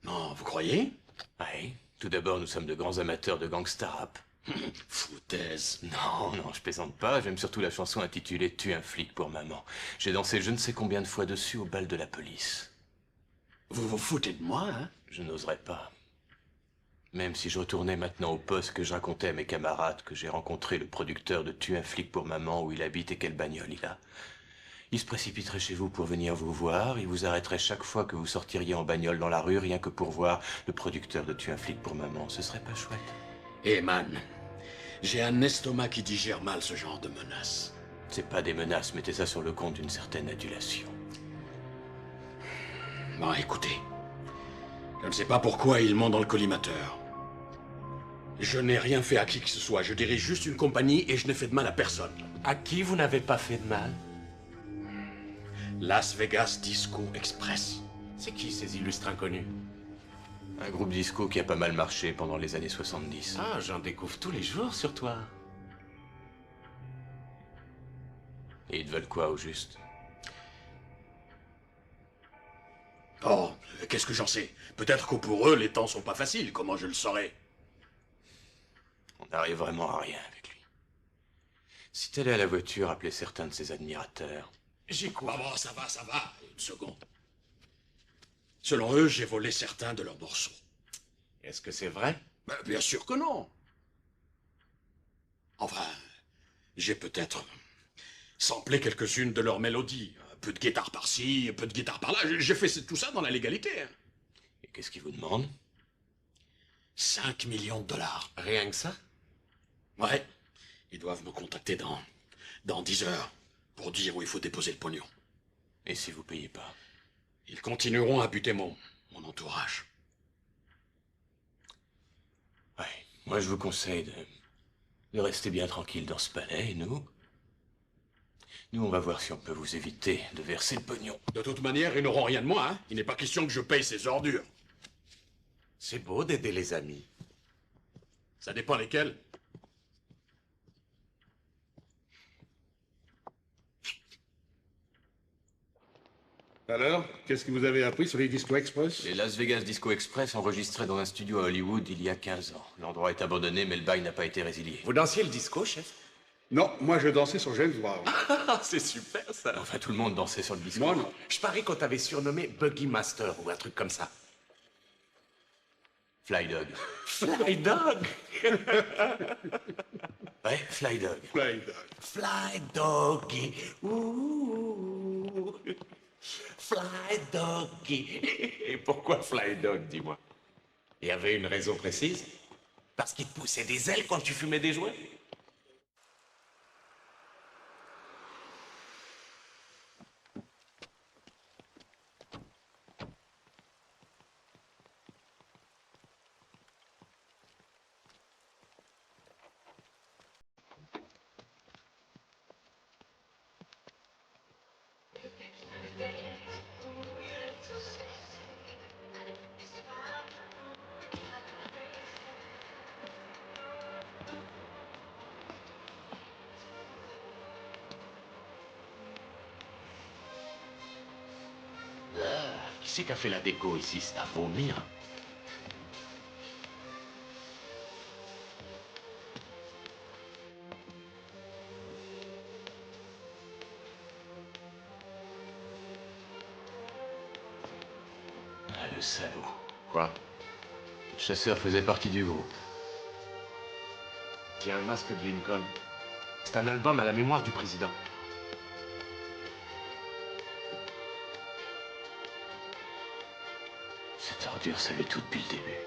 Non, vous croyez? Oui. Tout d'abord, nous sommes de grands amateurs de gangsta rap. Foutaise. Non, non, je plaisante pas. J'aime surtout la chanson intitulée « Tue un flic pour maman ». J'ai dansé je ne sais combien de fois dessus au bal de la police. Vous vous foutez de moi, hein? Je n'oserais pas. Même si je retournais maintenant au poste que je racontais à mes camarades que j'ai rencontré le producteur de « Tue un flic pour maman », où il habite et quelle bagnole il a. Il se précipiterait chez vous pour venir vous voir, il vous arrêterait chaque fois que vous sortiriez en bagnole dans la rue, rien que pour voir le producteur de « Tue un flic pour maman ». Ce serait pas chouette? Eh man, j'ai un estomac qui digère mal ce genre de menaces. C'est pas des menaces, mettez ça sur le compte d'une certaine adulation. Bon, écoutez, je ne sais pas pourquoi ils m'ont dans le collimateur. Je n'ai rien fait à qui que ce soit, je dirige juste une compagnie et je n'ai fait de mal à personne. À qui vous n'avez pas fait de mal? Las Vegas Disco Express. C'est qui ces illustres inconnus? Un groupe disco qui a pas mal marché pendant les années 70. Ah, j'en découvre tous les jours sur toi. Et ils te veulent quoi, au juste? Oh, qu'est-ce que j'en sais? Peut-être que pour eux, les temps sont pas faciles, comment je le saurais? On n'arrive vraiment à rien avec lui. Si t'allais à la voiture, appeler certains de ses admirateurs... J'écoute. Bon, ça va, une seconde. Selon eux, j'ai volé certains de leurs morceaux. Est-ce que c'est vrai? Ben, bien sûr que non. Enfin, j'ai peut-être samplé quelques-unes de leurs mélodies. Un peu de guitare par-ci, un peu de guitare par-là. J'ai fait tout ça dans la légalité. Hein. Et qu'est-ce qu'ils vous demandent? 5 millions de dollars. Rien que ça? Ouais. Ils doivent me contacter dans 10 heures pour dire où il faut déposer le pognon. Et si vous payez pas? Ils continueront à buter mon entourage. Ouais, moi je vous conseille de rester bien tranquille dans ce palais, et nous, on va voir si on peut vous éviter de verser le pognon. De toute manière, ils n'auront rien de moi, hein. Il n'est pas question que je paye ces ordures. C'est beau d'aider les amis. Ça dépend lesquels. Alors, qu'est-ce que vous avez appris sur les Disco Express? Les Las Vegas Disco Express enregistrés dans un studio à Hollywood il y a 15 ans. L'endroit est abandonné, mais le bail n'a pas été résilié. Vous dansiez le disco, chef? Non, moi je dansais sur James Brown. C'est super ça. Enfin, tout le monde dansait sur le disco. Moi, non. Je parie qu'on t'avait surnommé Buggy Master ou un truc comme ça. Fly Dog. Fly Dog. Ouais, Fly Dog. Fly Dog. Fly Doggy. Ouh. Fly Doggy. Et pourquoi Fly Dog, dis-moi? Il y avait une raison précise? Parce qu'il te poussait des ailes quand tu fumais des joints? Qui c'est qui a fait la déco ici? C'est à vomir. Ah, le salaud. Quoi? Le chasseur faisait partie du groupe. Tiens, un masque de Lincoln. C'est un album à la mémoire du président. Cette ordure savait tout depuis le début.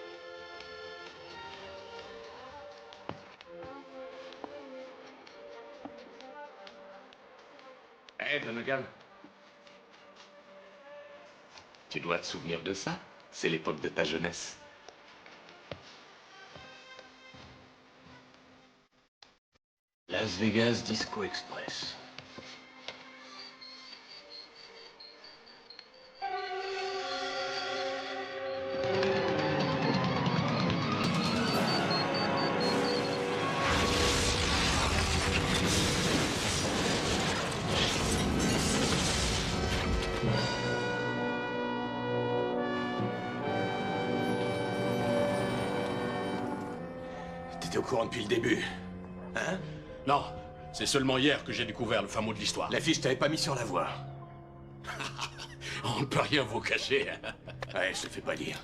Hé, Donegan. Tu dois te souvenir de ça. C'est l'époque de ta jeunesse. Las Vegas Disco Express. T'étais au courant depuis le début, hein? Non, c'est seulement hier que j'ai découvert le fameux de l'histoire. L'affiche t'avait pas mis sur la voie. On ne peut rien vous cacher. Ouais, je te fais pas dire.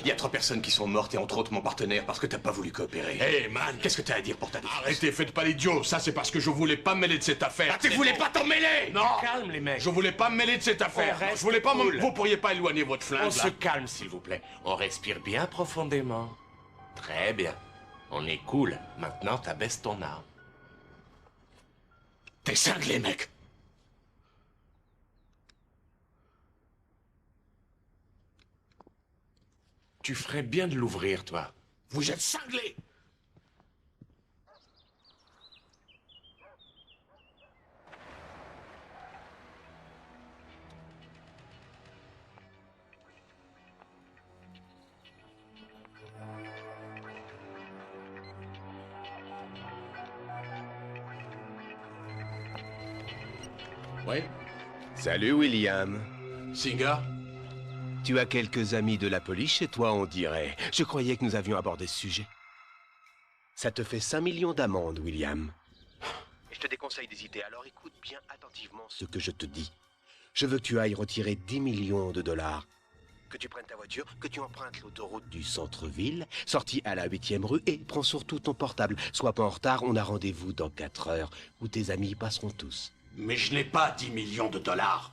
Il y a 3 personnes qui sont mortes et entre autres mon partenaire parce que t'as pas voulu coopérer. Hé, man! Qu'est-ce que t'as à dire pour ta défense? Arrêtez, faites pas l'idiot. Ça, c'est parce que je voulais pas me mêler de cette affaire. Ah, tu voulais pas t'en mêler? Non! Calme, les mecs. Je voulais pas me mêler de cette affaire. reste Je voulais pas cool. Vous pourriez pas éloigner votre flingue, On là? se calme, s'il vous plaît. On respire bien profondément. Très bien. On est cool. Maintenant, t'abaisses ton arme. T'es cinglé, mec! Tu ferais bien de l'ouvrir, toi. Vous êtes cinglé! Ouais? Salut, William. Singer? Tu as quelques amis de la police chez toi, on dirait. Je croyais que nous avions abordé ce sujet. Ça te fait 5 millions d'amende, William. Et je te déconseille d'hésiter, alors écoute bien attentivement ce que je te dis. Je veux que tu ailles retirer 10 millions de dollars. Que tu prennes ta voiture, que tu empruntes l'autoroute du centre-ville, sortie à la 8e rue, et prends surtout ton portable. Sois pas en retard, on a rendez-vous dans 4 heures, où tes amis y passeront tous. Mais je n'ai pas 10 millions de dollars.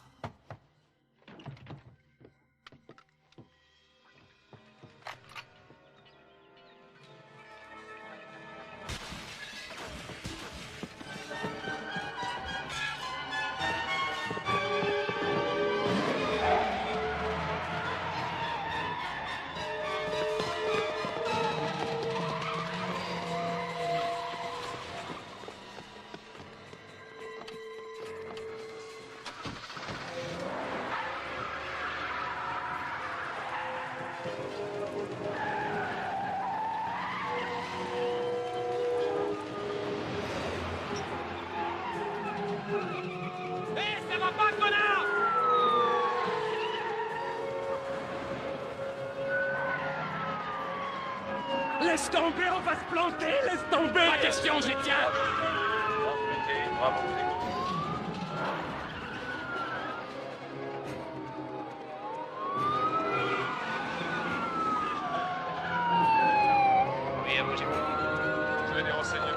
Laisse tomber, on va se planter, laisse tomber! Pas question, j'y tiens! Bravo. Oui, à vous, j'ai compris. Vous avez des renseignements?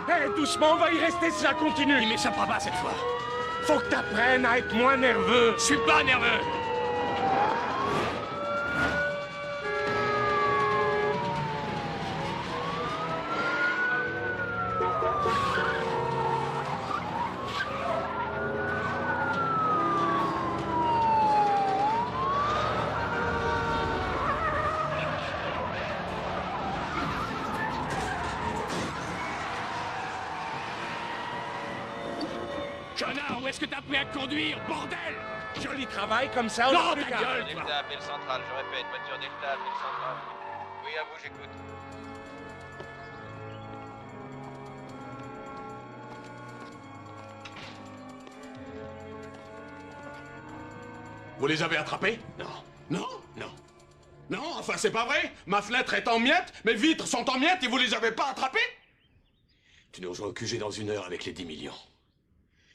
Hé, doucement, on va y rester si ça continue. Il m'échappera pas cette fois. Faut que t'apprennes à être moins nerveux. Je suis pas nerveux. Connard, où est-ce que t'as appris à conduire, bordel? Joli travail comme ça, on Non, a plus ta qu'à- gueule, Delta, appel central, je répète, voiture Delta, appel central. Oui, à vous, j'écoute. Vous les avez attrapés? Non. Non? Non. Non, enfin, c'est pas vrai. Ma fenêtre est en miettes, mes vitres sont en miettes et vous les avez pas attrapés? Tu nous rejoins au QG dans 1 heure avec les 10 millions.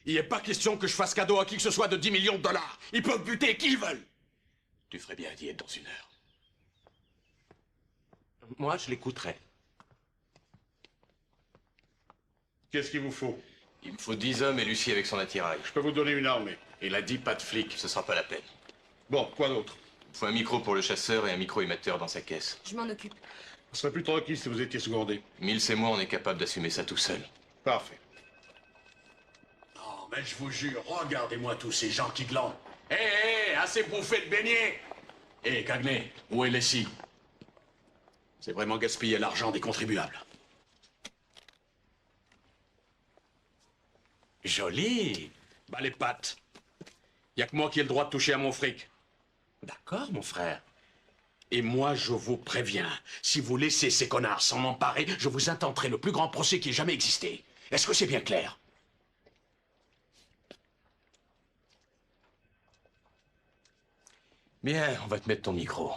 Il n'est pas question que je fasse cadeau à qui que ce soit de 10 millions de dollars. Ils peuvent buter qui ils veulent. Tu ferais bien d'y être dans 1 heure. Moi, je l'écouterai. Qu'est-ce qu'il vous faut? Il me faut 10 hommes et Lucie avec son attirail. Je peux vous donner une armée. Il a dit pas de flic. Ce sera pas la peine. Bon, quoi d'autre? Il me faut un micro pour le chasseur et un micro-émetteur dans sa caisse. Je m'en occupe. Ce serait plus tranquille si vous étiez secondé. Mills et moi, on est capable d'assumer ça tout seul. Parfait. Non, mais je vous jure, regardez-moi tous ces gens qui glandent. Hé, assez bouffé de beignets. Hé, Cagney, où est Leslie? C'est vraiment gaspiller l'argent des contribuables. Joli. Bah les pattes. Y a que moi qui ai le droit de toucher à mon fric. D'accord, mon frère. Et moi, je vous préviens, si vous laissez ces connards s'en emparer, je vous intenterai le plus grand procès qui ait jamais existé. Est-ce que c'est bien clair? Bien, on va te mettre ton micro.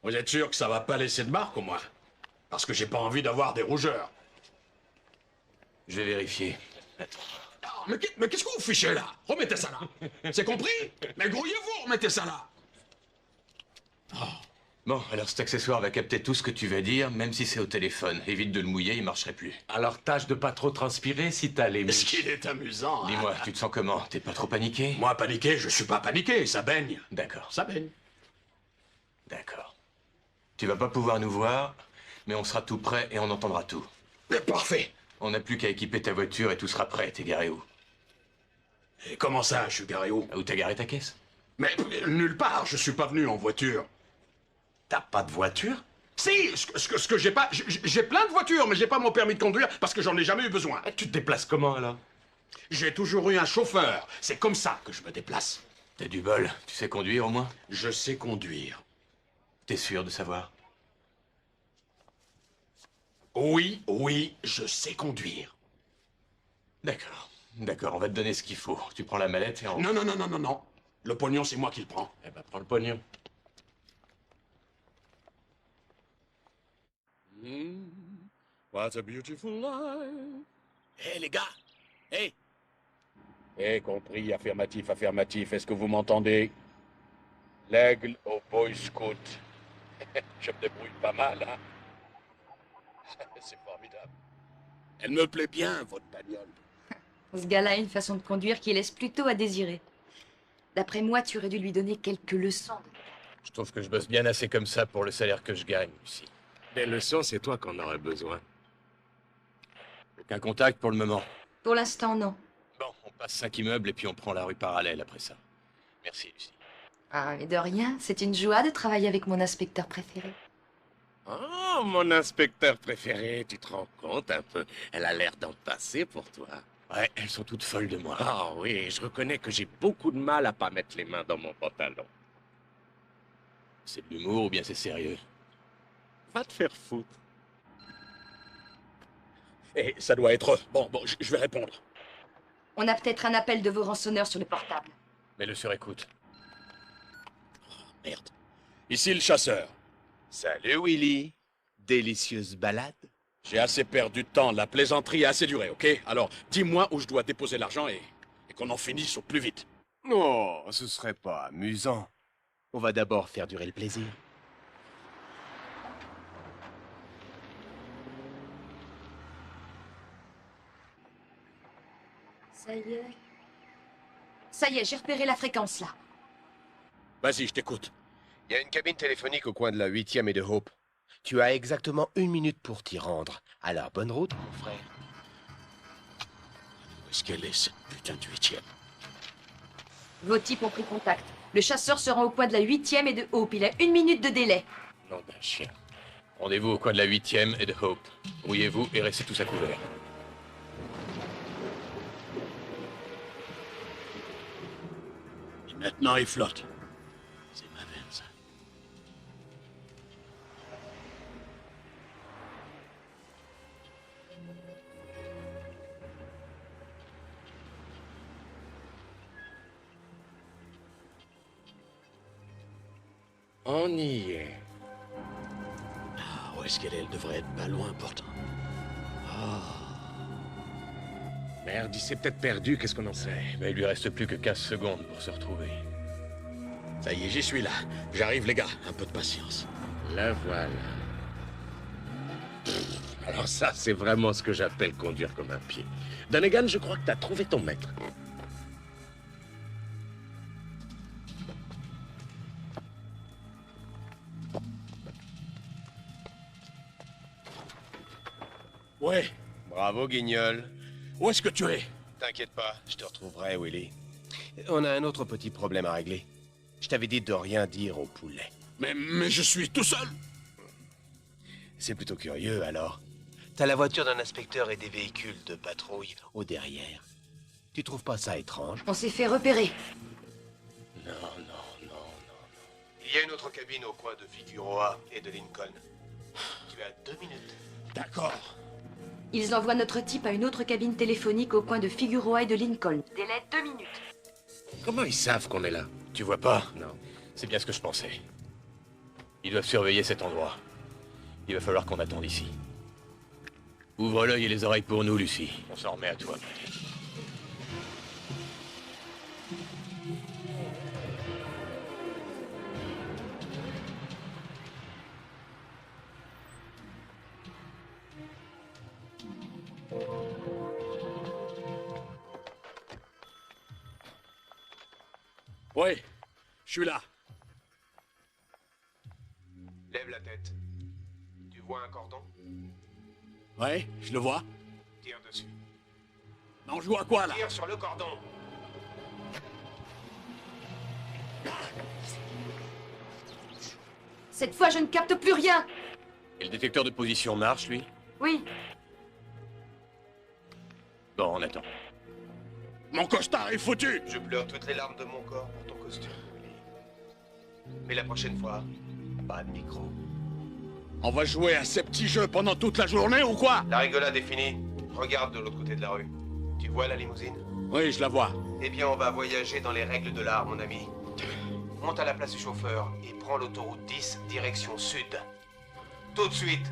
Vous êtes sûr que ça va pas laisser de marque au moins? Parce que j'ai pas envie d'avoir des rougeurs. Je vais vérifier. Attends. Ah, mais qu'est-ce que vous fichez là? Remettez ça là. C'est compris? Mais grouillez-vous, remettez ça là. Bon, alors cet accessoire va capter tout ce que tu vas dire, même si c'est au téléphone. Évite de le mouiller, il marcherait plus. Alors tâche de pas trop transpirer si t'as les Est-ce qu'il est amusant? hein? Dis-moi, tu te sens comment? T'es pas trop paniqué? Moi, paniqué, je suis pas paniqué, ça baigne. D'accord. Ça baigne. D'accord. Tu vas pas pouvoir nous voir, mais on sera tout prêt et on entendra tout. Parfait. On n'a plus qu'à équiper ta voiture et tout sera prêt. T'es garé où? Et comment ça, je suis garé où? Où t'as garé ta caisse? Mais nulle part, je suis pas venu en voiture. T'as pas de voiture? Si, ce que j'ai pas... J'ai plein de voitures, mais j'ai pas mon permis de conduire parce que j'en ai jamais eu besoin. Tu te déplaces comment, alors? J'ai toujours eu un chauffeur. C'est comme ça que je me déplace. T'as du bol. Tu sais conduire au moins? Je sais conduire. T'es sûr de savoir? Oui, oui, je sais conduire. D'accord. D'accord, on va te donner ce qu'il faut. Tu prends la mallette et on... Non, non, non, non, non, non. Le pognon, c'est moi qui le prends. Eh ben, prends le pognon. What a beautiful life. Hé, les gars! Hé! Eh, compris, affirmatif, affirmatif. Est-ce que vous m'entendez? L'aigle au Boy Scout. Je me débrouille pas mal, hein? C'est formidable. Elle me plaît bien, votre bagnole. Ce gars-là a une façon de conduire qui laisse plutôt à désirer. D'après moi, tu aurais dû lui donner quelques leçons. Je trouve que je bosse bien assez comme ça pour le salaire que je gagne, Lucie. Des leçons, c'est toi qu'on aurait besoin. Aucun contact pour le moment. Pour l'instant, non. Bon, on passe 5 immeubles et puis on prend la rue parallèle après ça. Merci, Lucie. Ah, mais de rien, c'est une joie de travailler avec mon inspecteur préféré. Oh, mon inspecteur préféré, tu te rends compte un peu? Elle a l'air d'en passer pour toi. Ouais, elles sont toutes folles de moi. Ah oui, je reconnais que j'ai beaucoup de mal à pas mettre les mains dans mon pantalon. C'est de l'humour ou bien c'est sérieux? Va te faire foutre. Et ça doit être eux. Bon, je vais répondre. On a peut-être un appel de vos rançonneurs sur le portable. Mets-le sur écoute. Oh, merde. Ici le chasseur. Salut Willy. Délicieuse balade. J'ai assez perdu de temps, la plaisanterie a assez duré, ok? Alors, dis-moi où je dois déposer l'argent et qu'on en finisse au plus vite. Oh, ce serait pas amusant. On va d'abord faire durer le plaisir. Ça y est. Ça y est, j'ai repéré la fréquence là. Vas-y, je t'écoute. Il y a une cabine téléphonique au coin de la 8e et de Hope. Tu as exactement 1 minute pour t'y rendre. Alors, bonne route, mon frère. Où est-ce qu'elle est, cette putain de 8e? Vos types ont pris contact. Le chasseur se rend au coin de la 8e et de Hope. Il a 1 minute de délai. Nom d'un chien. Rendez-vous au coin de la 8e et de Hope. Brouillez-vous et restez tous à couvert. Et maintenant, il flotte. C'est ma veine, ça. On y est. Ah, où est-ce qu'elle est? Elle devrait être pas loin, pourtant. Merde, il s'est peut-être perdu, qu'est-ce qu'on en sait? Mais il lui reste plus que 15 secondes pour se retrouver. Ça y est, j'y suis là. J'arrive, les gars. Un peu de patience. La voilà. Alors ça, c'est vraiment ce que j'appelle conduire comme un pied. Donegan, je crois que t'as trouvé ton maître. Ouais. Bravo, Guignol. Où est-ce que tu es? T'inquiète pas, je te retrouverai, Willy. On a un autre petit problème à régler. Je t'avais dit de rien dire au poulet. Mais je suis tout seul. C'est plutôt curieux, alors. T'as la voiture d'un inspecteur et des véhicules de patrouille au derrière. Tu trouves pas ça étrange? On s'est fait repérer. Non. Il y a une autre cabine au coin de Figueroa et de Lincoln. Tu as 2 minutes. D'accord. Ils envoient notre type à une autre cabine téléphonique au coin de Figueroa et de Lincoln. Délai 2 minutes. Comment ils savent qu'on est là? Tu vois pas? Non. C'est bien ce que je pensais. Ils doivent surveiller cet endroit. Il va falloir qu'on attende ici. Ouvre l'œil et les oreilles pour nous, Lucie. On s'en remet à toi, peut-être. Oui, je suis là. Lève la tête. Tu vois un cordon? Ouais, je le vois. Tire dessus. Non, je vois quoi, là? Tire sur le cordon. Cette fois, je ne capte plus rien. Et le détecteur de position marche, lui? Oui. Bon, on attend. Mon costard est foutu! Je pleure toutes les larmes de mon corps pour ton costume, Willy. Mais la prochaine fois, pas de micro. On va jouer à ces petits jeux pendant toute la journée ou quoi? La rigolade est finie. Regarde de l'autre côté de la rue. Tu vois la limousine? Oui, je la vois. Eh bien, on va voyager dans les règles de l'art, mon ami. Monte à la place du chauffeur et prends l'autoroute 10, direction sud. Tout de suite.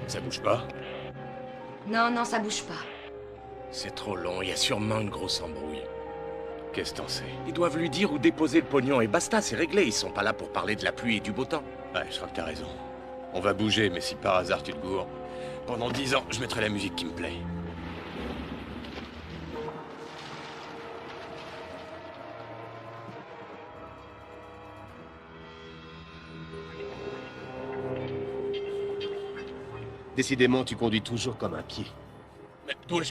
Ça bouge pas? Non, ça bouge pas. C'est trop long, il y a sûrement une grosse embrouille. Qu'est-ce que t'en sais? Ils doivent lui dire où déposer le pognon et basta, c'est réglé. Ils sont pas là pour parler de la pluie et du beau temps. Ouais, je crois que t'as raison. On va bouger, mais si par hasard tu te gourres, pendant 10 ans, je mettrai la musique qui me plaît. Décidément, tu conduis toujours comme un pied. Mais d'où est-ce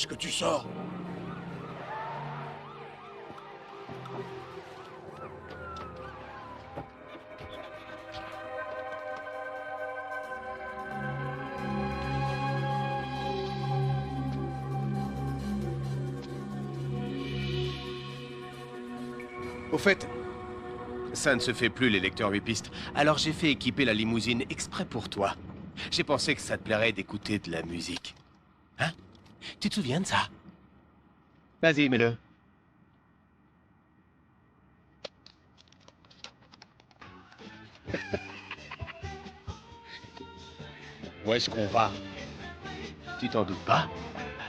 que tu sors? Au fait, ça ne se fait plus les lecteurs 8 pistes, alors j'ai fait équiper la limousine exprès pour toi. J'ai pensé que ça te plairait d'écouter de la musique. Hein? Tu te souviens de ça? Vas-y, mets-le. Où est-ce qu'on va? Tu t'en doutes pas?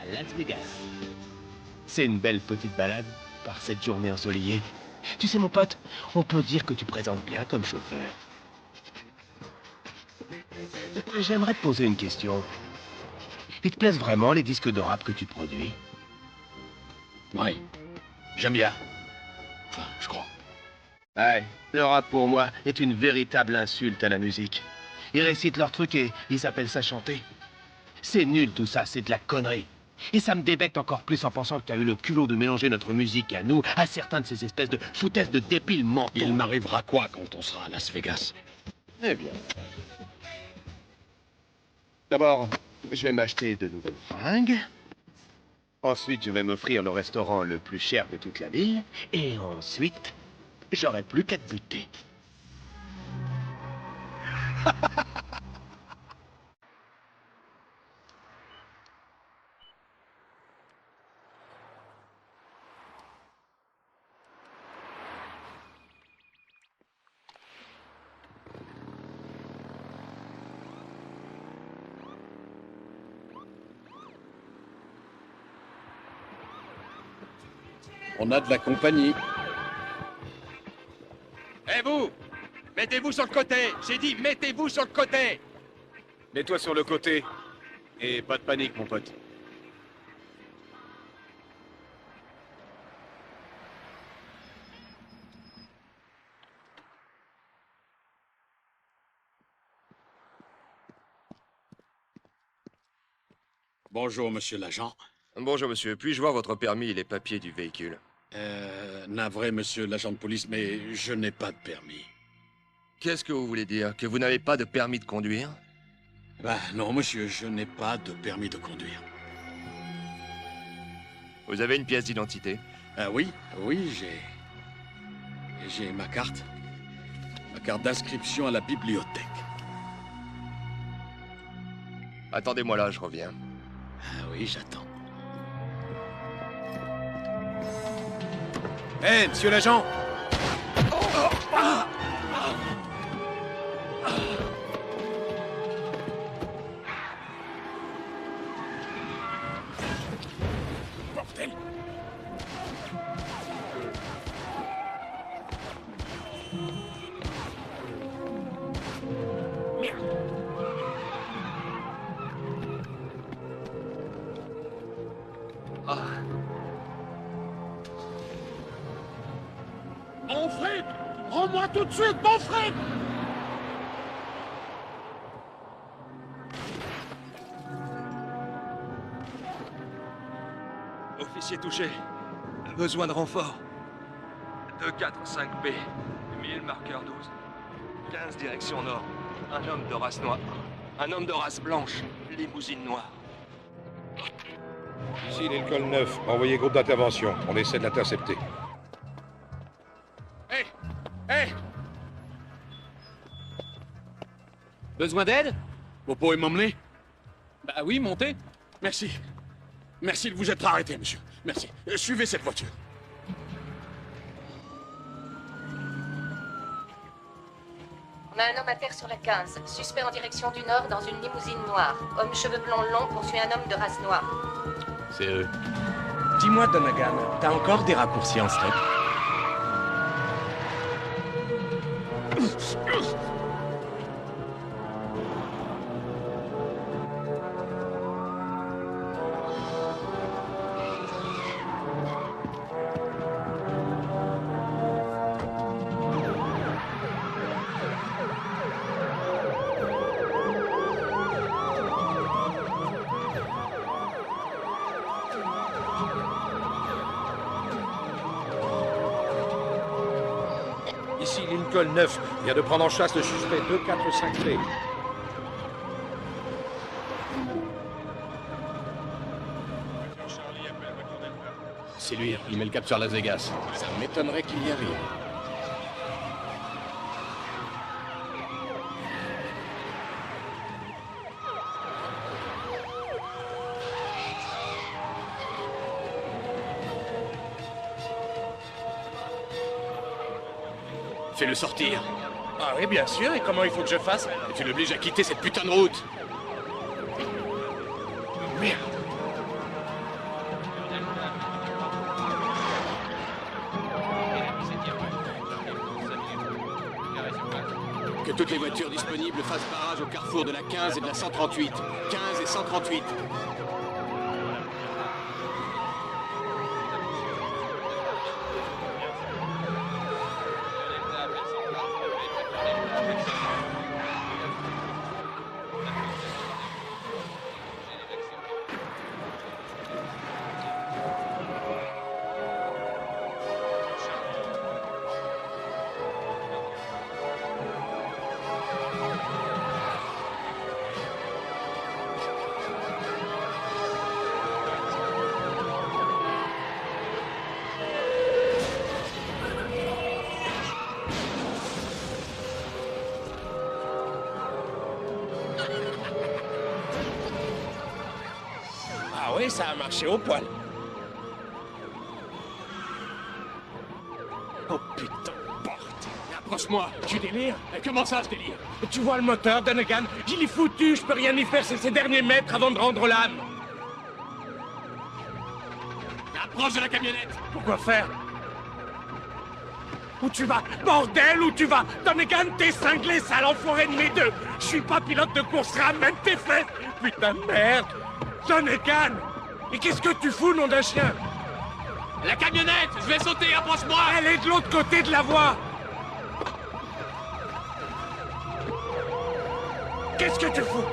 À Las Vegas. C'est une belle petite balade par cette journée ensoleillée. Tu sais, mon pote, on peut dire que tu présentes bien comme chauffeur. J'aimerais te poser une question. Il te plaisent vraiment les disques de rap que tu produis? Oui, j'aime bien. Enfin, je crois. Ouais, le rap pour moi est une véritable insulte à la musique. Ils récitent leurs trucs et ils appellent ça chanter. C'est nul tout ça, c'est de la connerie. Et ça me débecte encore plus en pensant que tu as eu le culot de mélanger notre musique à nous, à certains de ces espèces de foutaises de débiles mentaux. Il m'arrivera quoi quand on sera à Las Vegas? Eh bien. D'abord, je vais m'acheter de nouvelles fringues. Ensuite, je vais m'offrir le restaurant le plus cher de toute la ville. Et ensuite, j'aurai plus qu'à te buter. On a de la compagnie. Eh vous! Mettez-vous sur le côté! J'ai dit mettez-vous sur le côté! Mets-toi sur le côté. Et pas de panique, mon pote. Bonjour, monsieur l'agent. Bonjour, monsieur. Puis-je voir votre permis et les papiers du véhicule? Navré, monsieur l'agent de police, mais je n'ai pas de permis. Qu'est-ce que vous voulez dire? Que vous n'avez pas de permis de conduire? Bah non, monsieur, je n'ai pas de permis de conduire. Vous avez une pièce d'identité? Oui, j'ai ma carte. Ma carte d'inscription à la bibliothèque. Attendez-moi là, je reviens. Ah oui, j'attends. Hé, monsieur l'agent! Bordel! Merde! Mon fric! Rends-moi tout de suite mon fric! Officier touché. Besoin de renfort. 245B. 1000 marqueur 12. 15 direction nord. Un homme de race noire. Un homme de race blanche. Limousine noire. Ici Lincoln 9. Envoyez groupe d'intervention. On essaie de l'intercepter. Hé! Besoin d'aide? Vous pouvez m'emmener? Bah oui, montez. Merci. Merci de vous être arrêté, monsieur. Merci. Suivez cette voiture. On a un homme à terre sur la 15. Suspect en direction du nord dans une limousine noire. Homme cheveux blonds longs poursuit un homme de race noire. C'est eux. Dis-moi, Donegan, t'as encore des raccourcis en stock? Ici Lincoln 9, vient de prendre en chasse le suspect 245P. C'est lui, il met le cap sur Las Vegas. Ça m'étonnerait qu'il y arrive. Fais-le sortir. Ah oui, bien sûr, et comment il faut que je fasse? Et tu l'obliges à quitter cette putain de route. Merde. Que toutes les voitures disponibles fassent barrage au carrefour de la 15 et de la 138. 15 et 138. Ah oui, ça a marché au poil. Oh putain, porte. Approche-moi. Tu délires? Comment ça, je délire? Tu vois le moteur, Dunnigan? Il est foutu, je peux rien y faire, c'est ses derniers mètres avant de rendre l'âme. Approche de la camionnette. Pourquoi faire? Où tu vas? Bordel, où tu vas? Dunnigan, t'es cinglé, sale enfoiré de mes deux. Je suis pas pilote de course, ramène tes fesses. Putain de merde. Dunnigan! Et qu'est-ce que tu fous, nom d'un chien? La camionnette. Je vais sauter, approche-moi. Elle est de l'autre côté de la voie. Qu'est-ce que tu fous?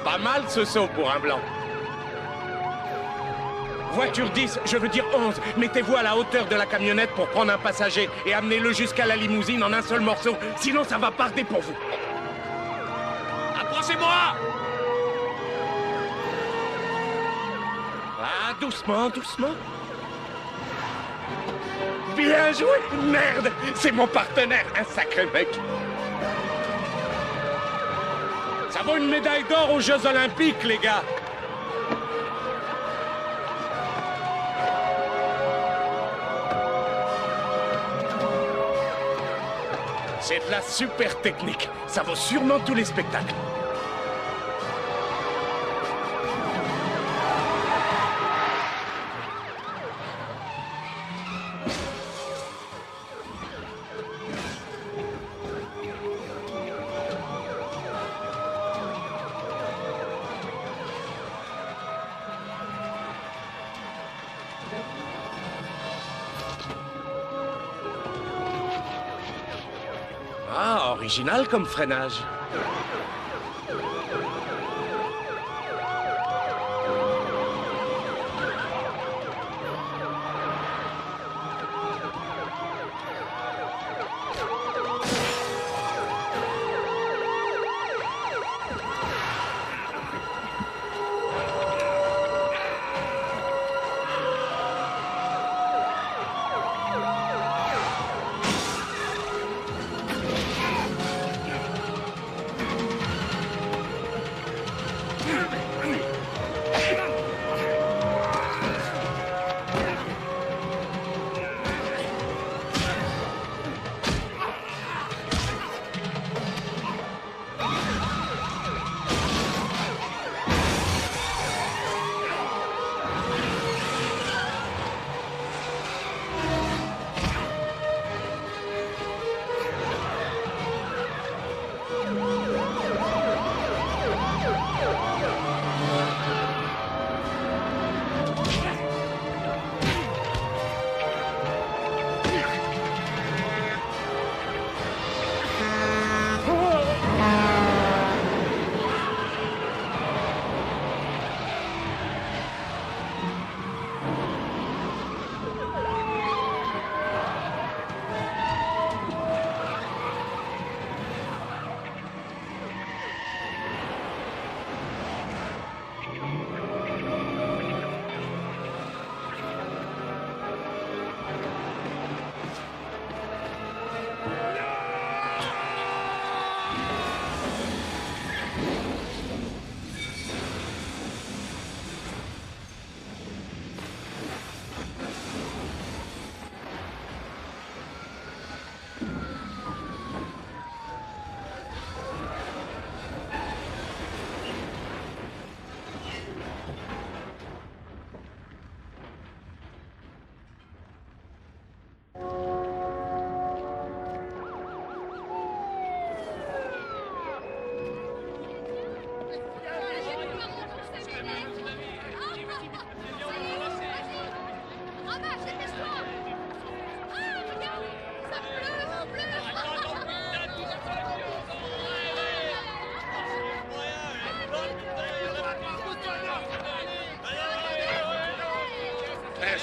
Pas mal ce saut pour un blanc. Voiture 10, je veux dire 11. Mettez-vous à la hauteur de la camionnette pour prendre un passager et amenez-le jusqu'à la limousine en un seul morceau. Sinon, ça va pas pour vous. Approchez-moi. Ah, doucement, doucement. Bien joué. Merde, c'est mon partenaire, un sacré mec. Ça vaut une médaille d'or aux Jeux Olympiques, les gars. C'est de la super technique. Ça vaut sûrement tous les spectacles. Ah, original comme freinage.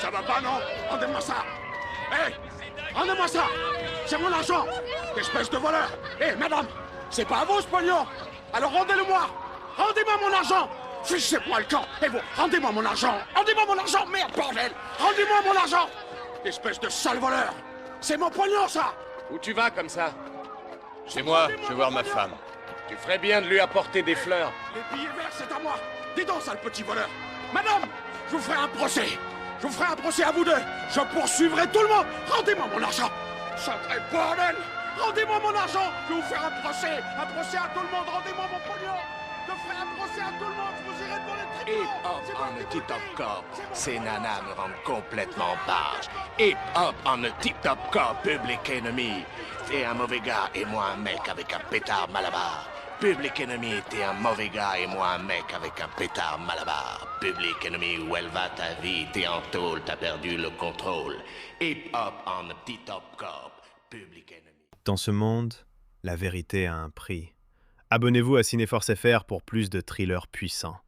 ça va pas, non? Rendez-moi ça! Hé! Rendez-moi ça! C'est mon argent! Espèce de voleur! Hé, madame! C'est pas à vous, ce pognon! Alors rendez-le-moi! Rendez-moi mon argent! Fichez-moi le camp! Et vous, rendez-moi mon argent! Rendez-moi mon argent! Merde, bordel! Rendez-moi mon argent! Espèce de sale voleur! C'est mon pognon, ça! Où tu vas comme ça? C'est moi, je veux voir ma femme. Tu ferais bien de lui apporter des fleurs. Les billets verts, c'est à moi! Dis donc, sale petit voleur! Madame! Je vous ferai un procès! Je vous ferai un procès à vous deux! Je poursuivrai tout le monde! Rendez-moi mon argent! Sacré bordel! Rendez-moi mon argent! Je vais vous faire un procès à tout le monde! Rendez-moi mon pognon! Je ferai un procès à tout le monde! Vous irez devant les tribunaux! Hip-hop en a tip-top corps, ces nanas me rendent complètement barge. Hip-hop en a tip-top corps, Public Enemy. T'es un mauvais gars et moi un mec avec un pétard malabar. Public Enemy, t'es un mauvais gars et moi un mec avec un pétard malabar. Public Enemy, où elle va ta vie? T'es en tôle, t'as perdu le contrôle. Hip-hop en a tip-top corps, Public Enemy. Dans ce monde, la vérité a un prix. Abonnez-vous à Cineforce FR pour plus de thrillers puissants.